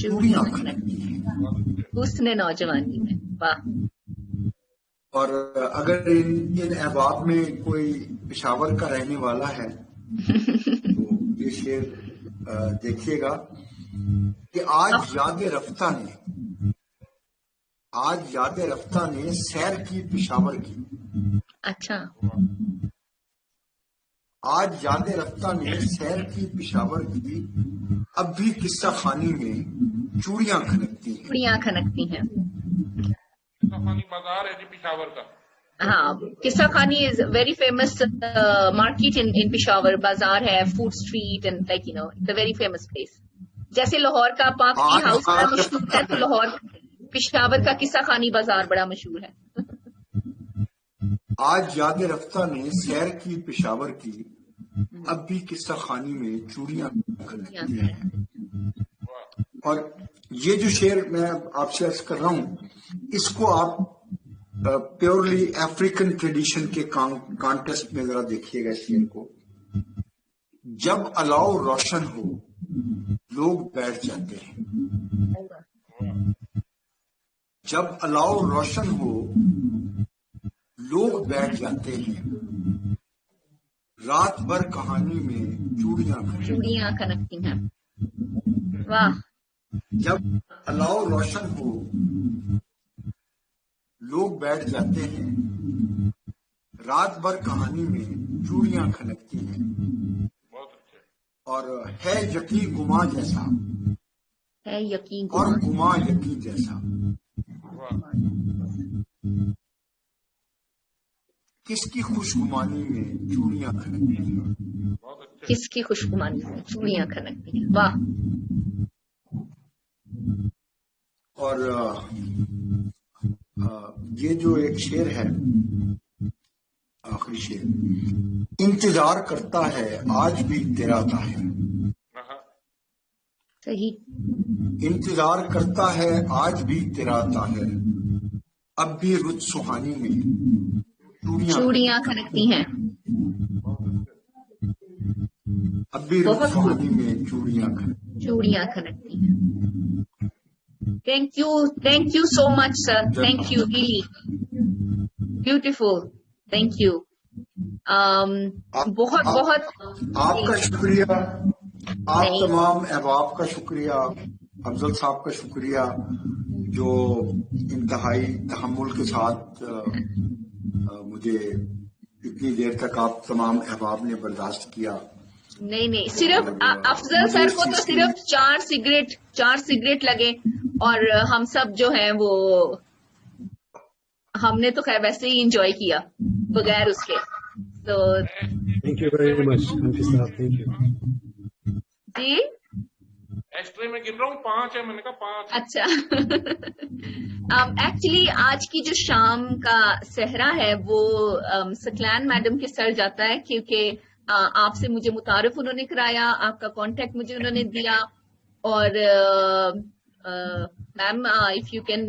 چوڑیاں کھنکتی ہیں. حسن نوجوانی میں. واہ. اور اگر ان احباب میں کوئی پشاور کا رہنے والا ہے تو یہ شعر دیکھیے گا کہ آج یاد رفتہ نے سیر کی پشاور کی. اچھا. آج یاد رفتہ نے سیر کی پشاور کی، اب بھی قصہ خانی میں چوڑیاں کھنکتی ہیں. قصہ خانی بازار ہے جی پشاور کا. ہاں، Qissa Khwani is very famous market in Peshawar. بازار ہے، food street and like the very famous place. جیسے لاہور کا پاک ٹی ہاؤس بڑا مشہور ہے تو لاہور پشاور کا قصہ خانی بازار بڑا مشہور ہے. آج یاد رفتہ نے سیر کی پشاور کی، اب بھی قصہ خانی میں چوڑیاں کھنکتی ہیں. اور یہ جو شعر میں آپ سے عرض کر رہا ہوں اس کو آپ پیورلی افریقن ٹریڈیشن کے کانٹیسٹ میں ذرا دیکھیے گا. اس شعر کو جب الاؤ روشن ہو لوگ بیٹھ جاتے ہیں، جب الاؤ روشن ہو لوگ بیٹھ جاتے ہیں، رات بھر کہانی میں چوڑیاں کھنکتی ہیں. واہ. جب الاؤ روشن ہو لوگ بیٹھ جاتے ہیں، رات بھر کہانی میں چوڑیاں کھنکتی ہیں. اور ہے یقین گماں جیسا، اور گماں یقین جیسا، کس کی خوش گمانی میں چوڑیاں کھنکتی ہیں. کس کی خوش گمانی میں چوڑیاں کھنکتی ہیں. واہ. اور یہ جو ایک شعر ہے آخری شعر، انتظار کرتا ہے آج بھی تیرا طاہر. صحیح. انتظار کرتا ہے آج بھی تیرا طاہر، اب بھی رت سہانی میں چوڑیاں کھنکتی ہیں. اب بھی بہت رخسوانی میں چوڑیاں کھنکتی ہیں. Thank you so much, sir. Thank you, really. Beautiful. Thank you. بہت آپ کا شکریہ، آپ تمام احباب کا شکریہ، افضل صاحب کا شکریہ جو انتہائی تحمل کے ساتھ مجھے اتنی دیر تک آپ تمام احباب نے برداشت کیا. نہیں صرف افضل سر کو تو صرف 4 سگریٹ لگے اور ہم سب جو ہیں وہ ہم نے تو خیر ویسے ہی انجوائے کیا بغیر اس کے. تو تھینک یو ویری مچ حافظ صاحب، تھینک یو. جی ایکسٹرے میں گر رہا ہوں 5 ہے، میں نے کہا 5. اچھا ایکچولی آج کی جو شام کا صحرا ہے وہ سکلین میڈم کے سر جاتا ہے کیونکہ آپ سے مجھے متعارف انہوں نے کرایا، آپ کا کانٹیکٹ مجھے انہوں نے دیا. اور میم if you can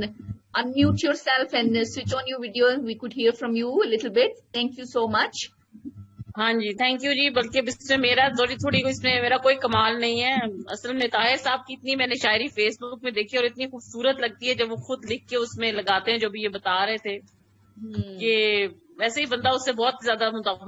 unmute yourself and switch on your video, we could hear from you a little bit. Thank you so much. ہاں جی تھینک یو جی. بلکہ اس میں میرا تھوڑی اس میں میرا کوئی کمال نہیں ہے. اصل میں طاہر صاحب کی اتنی میں نے شاعری فیس بک میں دیکھی اور اتنی خوبصورت لگتی ہے جب وہ خود لکھ کے اس میں لگاتے ہیں، جو بھی یہ بتا رہے تھے کہ ویسے ہی بندہ اس سے بہت زیادہ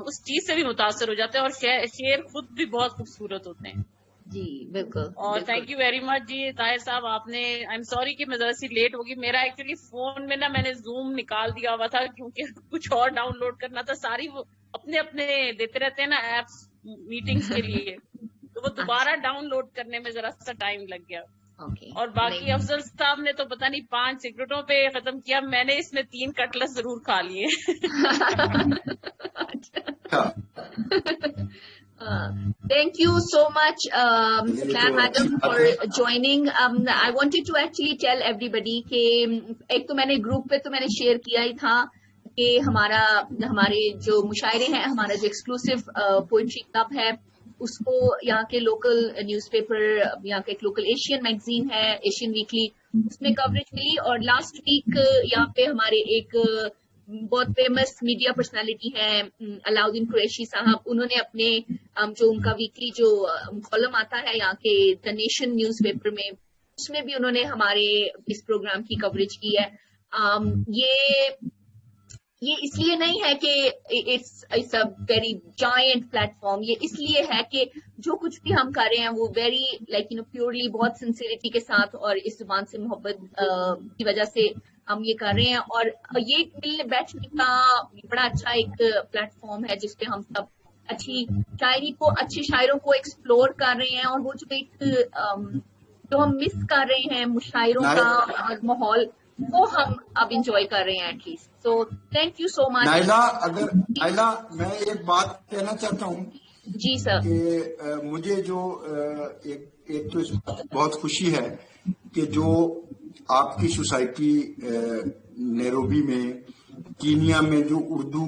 اس چیز سے بھی متاثر ہو جاتا ہے، اور شعر خود بھی بہت خوبصورت ہوتے ہیں. جی بالکل. اور تھینک یو ویری مچ جی طاہر صاحب. آپ نے آئی ایم سوری کہ میں ذرا سی لیٹ ہوگی. میرا ایکچولی فون میں نا میں نے زوم نکال دیا ہوا تھا کیونکہ کچھ اور ڈاؤن لوڈ کرنا تھا. ساری وہ اپنے دیتے رہتے ہیں نا ایپس میٹنگز کے لیے، تو وہ دوبارہ ڈاؤن لوڈ کرنے میں ذرا سا ٹائم لگ گیا. اور باقی افضل صاحب نے تو پتہ نہیں 5 سگریٹوں پہ ختم کیا، میں نے اس میں 3 کٹلس ضرور کھا لیے. Thank you so much, madam, for joining. I wanted to actually tell everybody کہ ایک تو میں نے گروپ پہ تو میں نے شیئر کیا ہی تھا کہ ہمارے جو مشاعرے ہیں، ہمارا جو ایکسکلوسیو پوئٹری کلب ہے، اس کو یہاں کے لوکل نیوز پیپر، یہاں کا ایک لوکل ایشین میگزین ہے ایشین ویکلی، اس میں کوریج ملی. اور لاسٹ ویک یہاں پہ ہمارے ایک بہت فیمس میڈیا پرسنالٹی ہیں علاؤدین قریشی صاحب، انہوں نے اپنے جو ان کا ویکلی جو کالم آتا ہے یہاں کے دا نیشن نیوز پیپر میں، اس میں بھی انہوں نے ہمارے اس پروگرام کی کوریج کی ہے. یہ اس لیے نہیں ہے کہ it's a very giant platform, یہ اس لیے ہے کہ جو کچھ بھی ہم کر رہے ہیں وہ ویری پیورلی بہت سنسیریٹی کے ساتھ اور اس زبان سے محبت کی وجہ سے ہم یہ کر رہے ہیں. اور یہ ملنے بیٹھنے کا بڑا اچھا ایک پلیٹ فارم ہے جس پہ ہم سب اچھی شاعری کو، اچھے شاعروں کو ایکسپلور کر رہے ہیں، اور وہ جو ایک جو ہم مس کر رہے ہیں مشاعروں کا ماحول، وہ ہم اب انجوائے کر رہے ہیں at least. So thank you so much. Naila میں ایک بات کہنا چاہتا ہوں. جی سر. کہ مجھے جو ایک تو اس بات بہت خوشی ہے کہ جو آپ کی سوسائٹی نیروبی میں، کینیا میں، جو اردو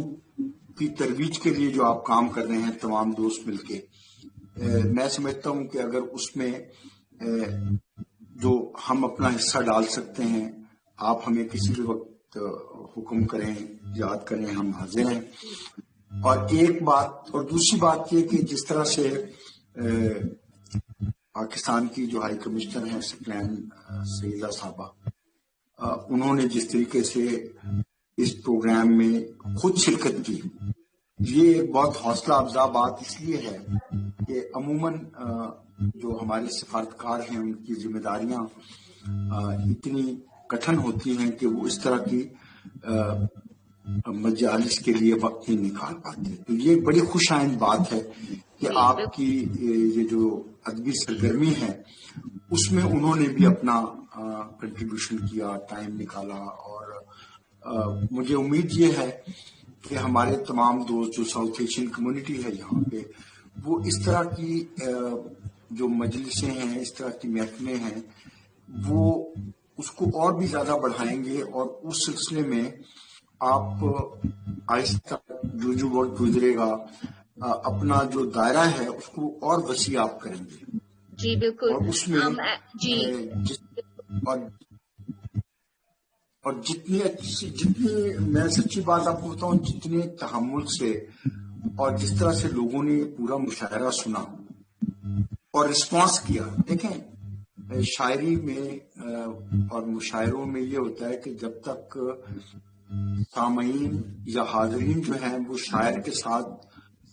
کی ترویج کے لیے جو آپ کام کر رہے ہیں تمام دوست مل کے، میں سمجھتا ہوں کہ اگر اس میں جو ہم اپنا حصہ ڈال سکتے ہیں، آپ ہمیں کسی بھی وقت حکم کریں، یاد کریں، ہم حاضر ہیں. اور ایک بات، اور دوسری بات یہ کہ جس طرح سے پاکستان کی جو ہائی کمشنر ہیں سکلین سیدہ صاحبہ، انہوں نے جس طریقے سے اس پروگرام میں خود شرکت کی، یہ ایک بہت حوصلہ افزا بات اس لیے ہے کہ عموماً جو ہمارے سفارتکار ہیں ان کی ذمہ داریاں اتنی کٹھن ہوتی ہیں کہ وہ اس طرح کی مجالس کے لیے وقت نہیں نکال پاتے. تو یہ بڑی خوش آئند بات ہے کہ آپ کی یہ جو ادبی سرگرمی ہے اس میں انہوں نے بھی اپنا کنٹریبیوشن کیا، ٹائم نکالا. اور مجھے امید یہ ہے کہ ہمارے تمام دوست جو ساؤتھ ایشین کمیونٹی ہے یہاں پہ، وہ اس طرح کی جو مجلسیں ہیں، اس طرح کی محفلیں ہیں، وہ اس کو اور بھی زیادہ بڑھائیں گے. اور اس سلسلے میں آپ آہستہ جو وقت گزرے گا اپنا جو دائرہ ہے اس کو اور وسیع آپ کریں گے. جی بالکل. اور اس میں اور جتنی میں سچی بات آپ کو بتاؤں، جتنے تحمل سے اور جس طرح سے لوگوں نے پورا مشاعرہ سنا، اور رسپانس کیا. دیکھیں شاعری میں اور مشاعروں میں یہ ہوتا ہے کہ جب تک سامعین یا حاضرین جو ہیں وہ شاعر کے ساتھ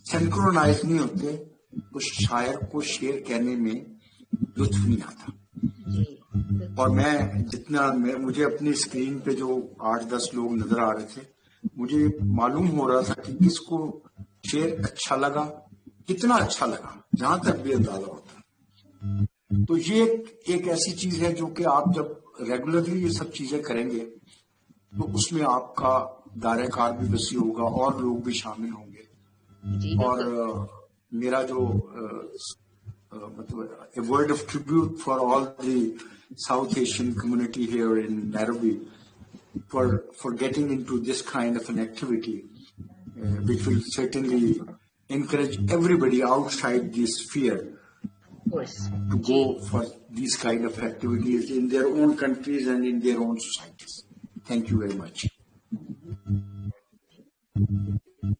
سینکرونائز نہیں ہوتے تو شاعر کو شعر کہنے میں لطف نہیں آتا. اور مجھے اپنی اسکرین پہ جو 8-10 لوگ نظر آ رہے تھے, مجھے معلوم ہو رہا تھا کہ کس کو شعر اچھا لگا, کتنا اچھا لگا, جہاں تک بھی اندازہ ہوتا. تو یہ ایک ایسی چیز ہے جو کہ آپ جب ریگولرلی یہ سب چیزیں کریں گے تو اس میں آپ کا دائرہ کار بھی وسیع ہوگا اور لوگ بھی شامل ہوں گے. اور میرا جو a word of tribute for all the South Asian community here in Nairobi for getting into this kind of an activity, which will certainly encourage everybody outside this sphere to go for these kind of activities in their own countries and in their own societies. Thank you very much.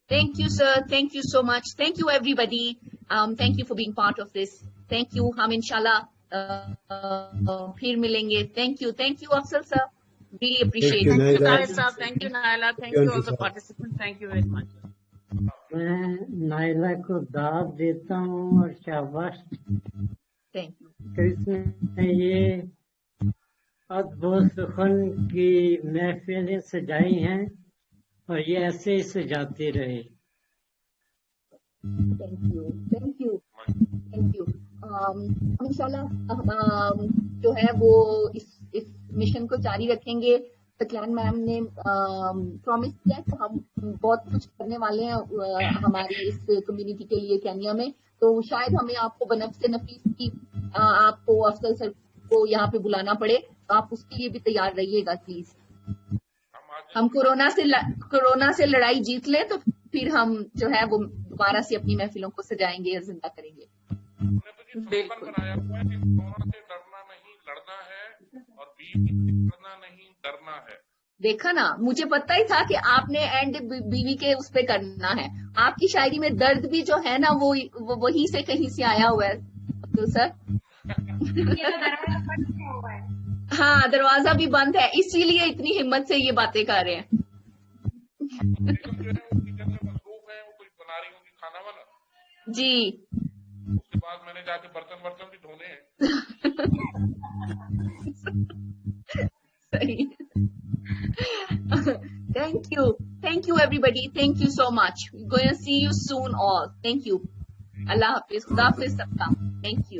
Thank you, sir. Thank you so much. Thank you, everybody. Thank you for being part of this. Thank you. Hum inshallah phir milenge. Thank you. Thank you, Afzal sir. Really appreciate it. Thank you, Tahir Saab. Thank you, Naila. Thank you, all the participants. Thank you very much. میں نائلہ کو داد دیتا ہوں اور شاباش. Thank you. تو اس نے یہ ادب و سخن کی محفلیں سجائی ہیں اور یہ ایسے ہی سجاتے رہے. Thank you. Thank you. Thank you. انشاءاللہ جو ہے وہ اس مشن کو جاری رکھیں گے. سکلان میم نے پرومس کیا کہ ہم بہت کچھ کرنے والے ہیں ہماری اس کمیونٹی کے لیے کینیا میں. تو شاید ہمیں آپ کو بنفس نفیس کی آپ کو افضل سر کو یہاں پہ بلانا پڑے, تو آپ اس کے لیے بھی تیار رہیے گا پلیز. ہم کورونا سے لڑائی جیت لیں تو پھر ہم جو ہے وہ دوبارہ سے اپنی محفلوں کو سجائیں گے اور زندہ کریں گے. بالکل بنایا ہوا ہے کہ کورونا سے ڈرنا نہیں لڑنا ہے اور بیوی سے لڑنا نہیں ڈرنا ہے. دیکھا نا, مجھے پتا ہی تھا کہ آپ نے اینڈ بیوی کے اس پہ کرنا ہے. آپ کی شاعری میں درد بھی جو ہے نا وہ وہیں سے کہیں سے آیا ہوا ہے تو سر. ہاں دروازہ بھی بند ہے, اسی لیے اتنی ہمت سے یہ باتیں کر رہے ہیں. مصروف ہے, وہ کچھ بنا رہی ہوں گی کھانا والا. جی اس کے بعد میں نے جا کے برتن بھی دھونے ہیں. صحیح. Thank you everybody. Thank you so much. We're going to see you soon all. Thank you. Allah Hafiz. Khuda Hafiz sabka. Thank you.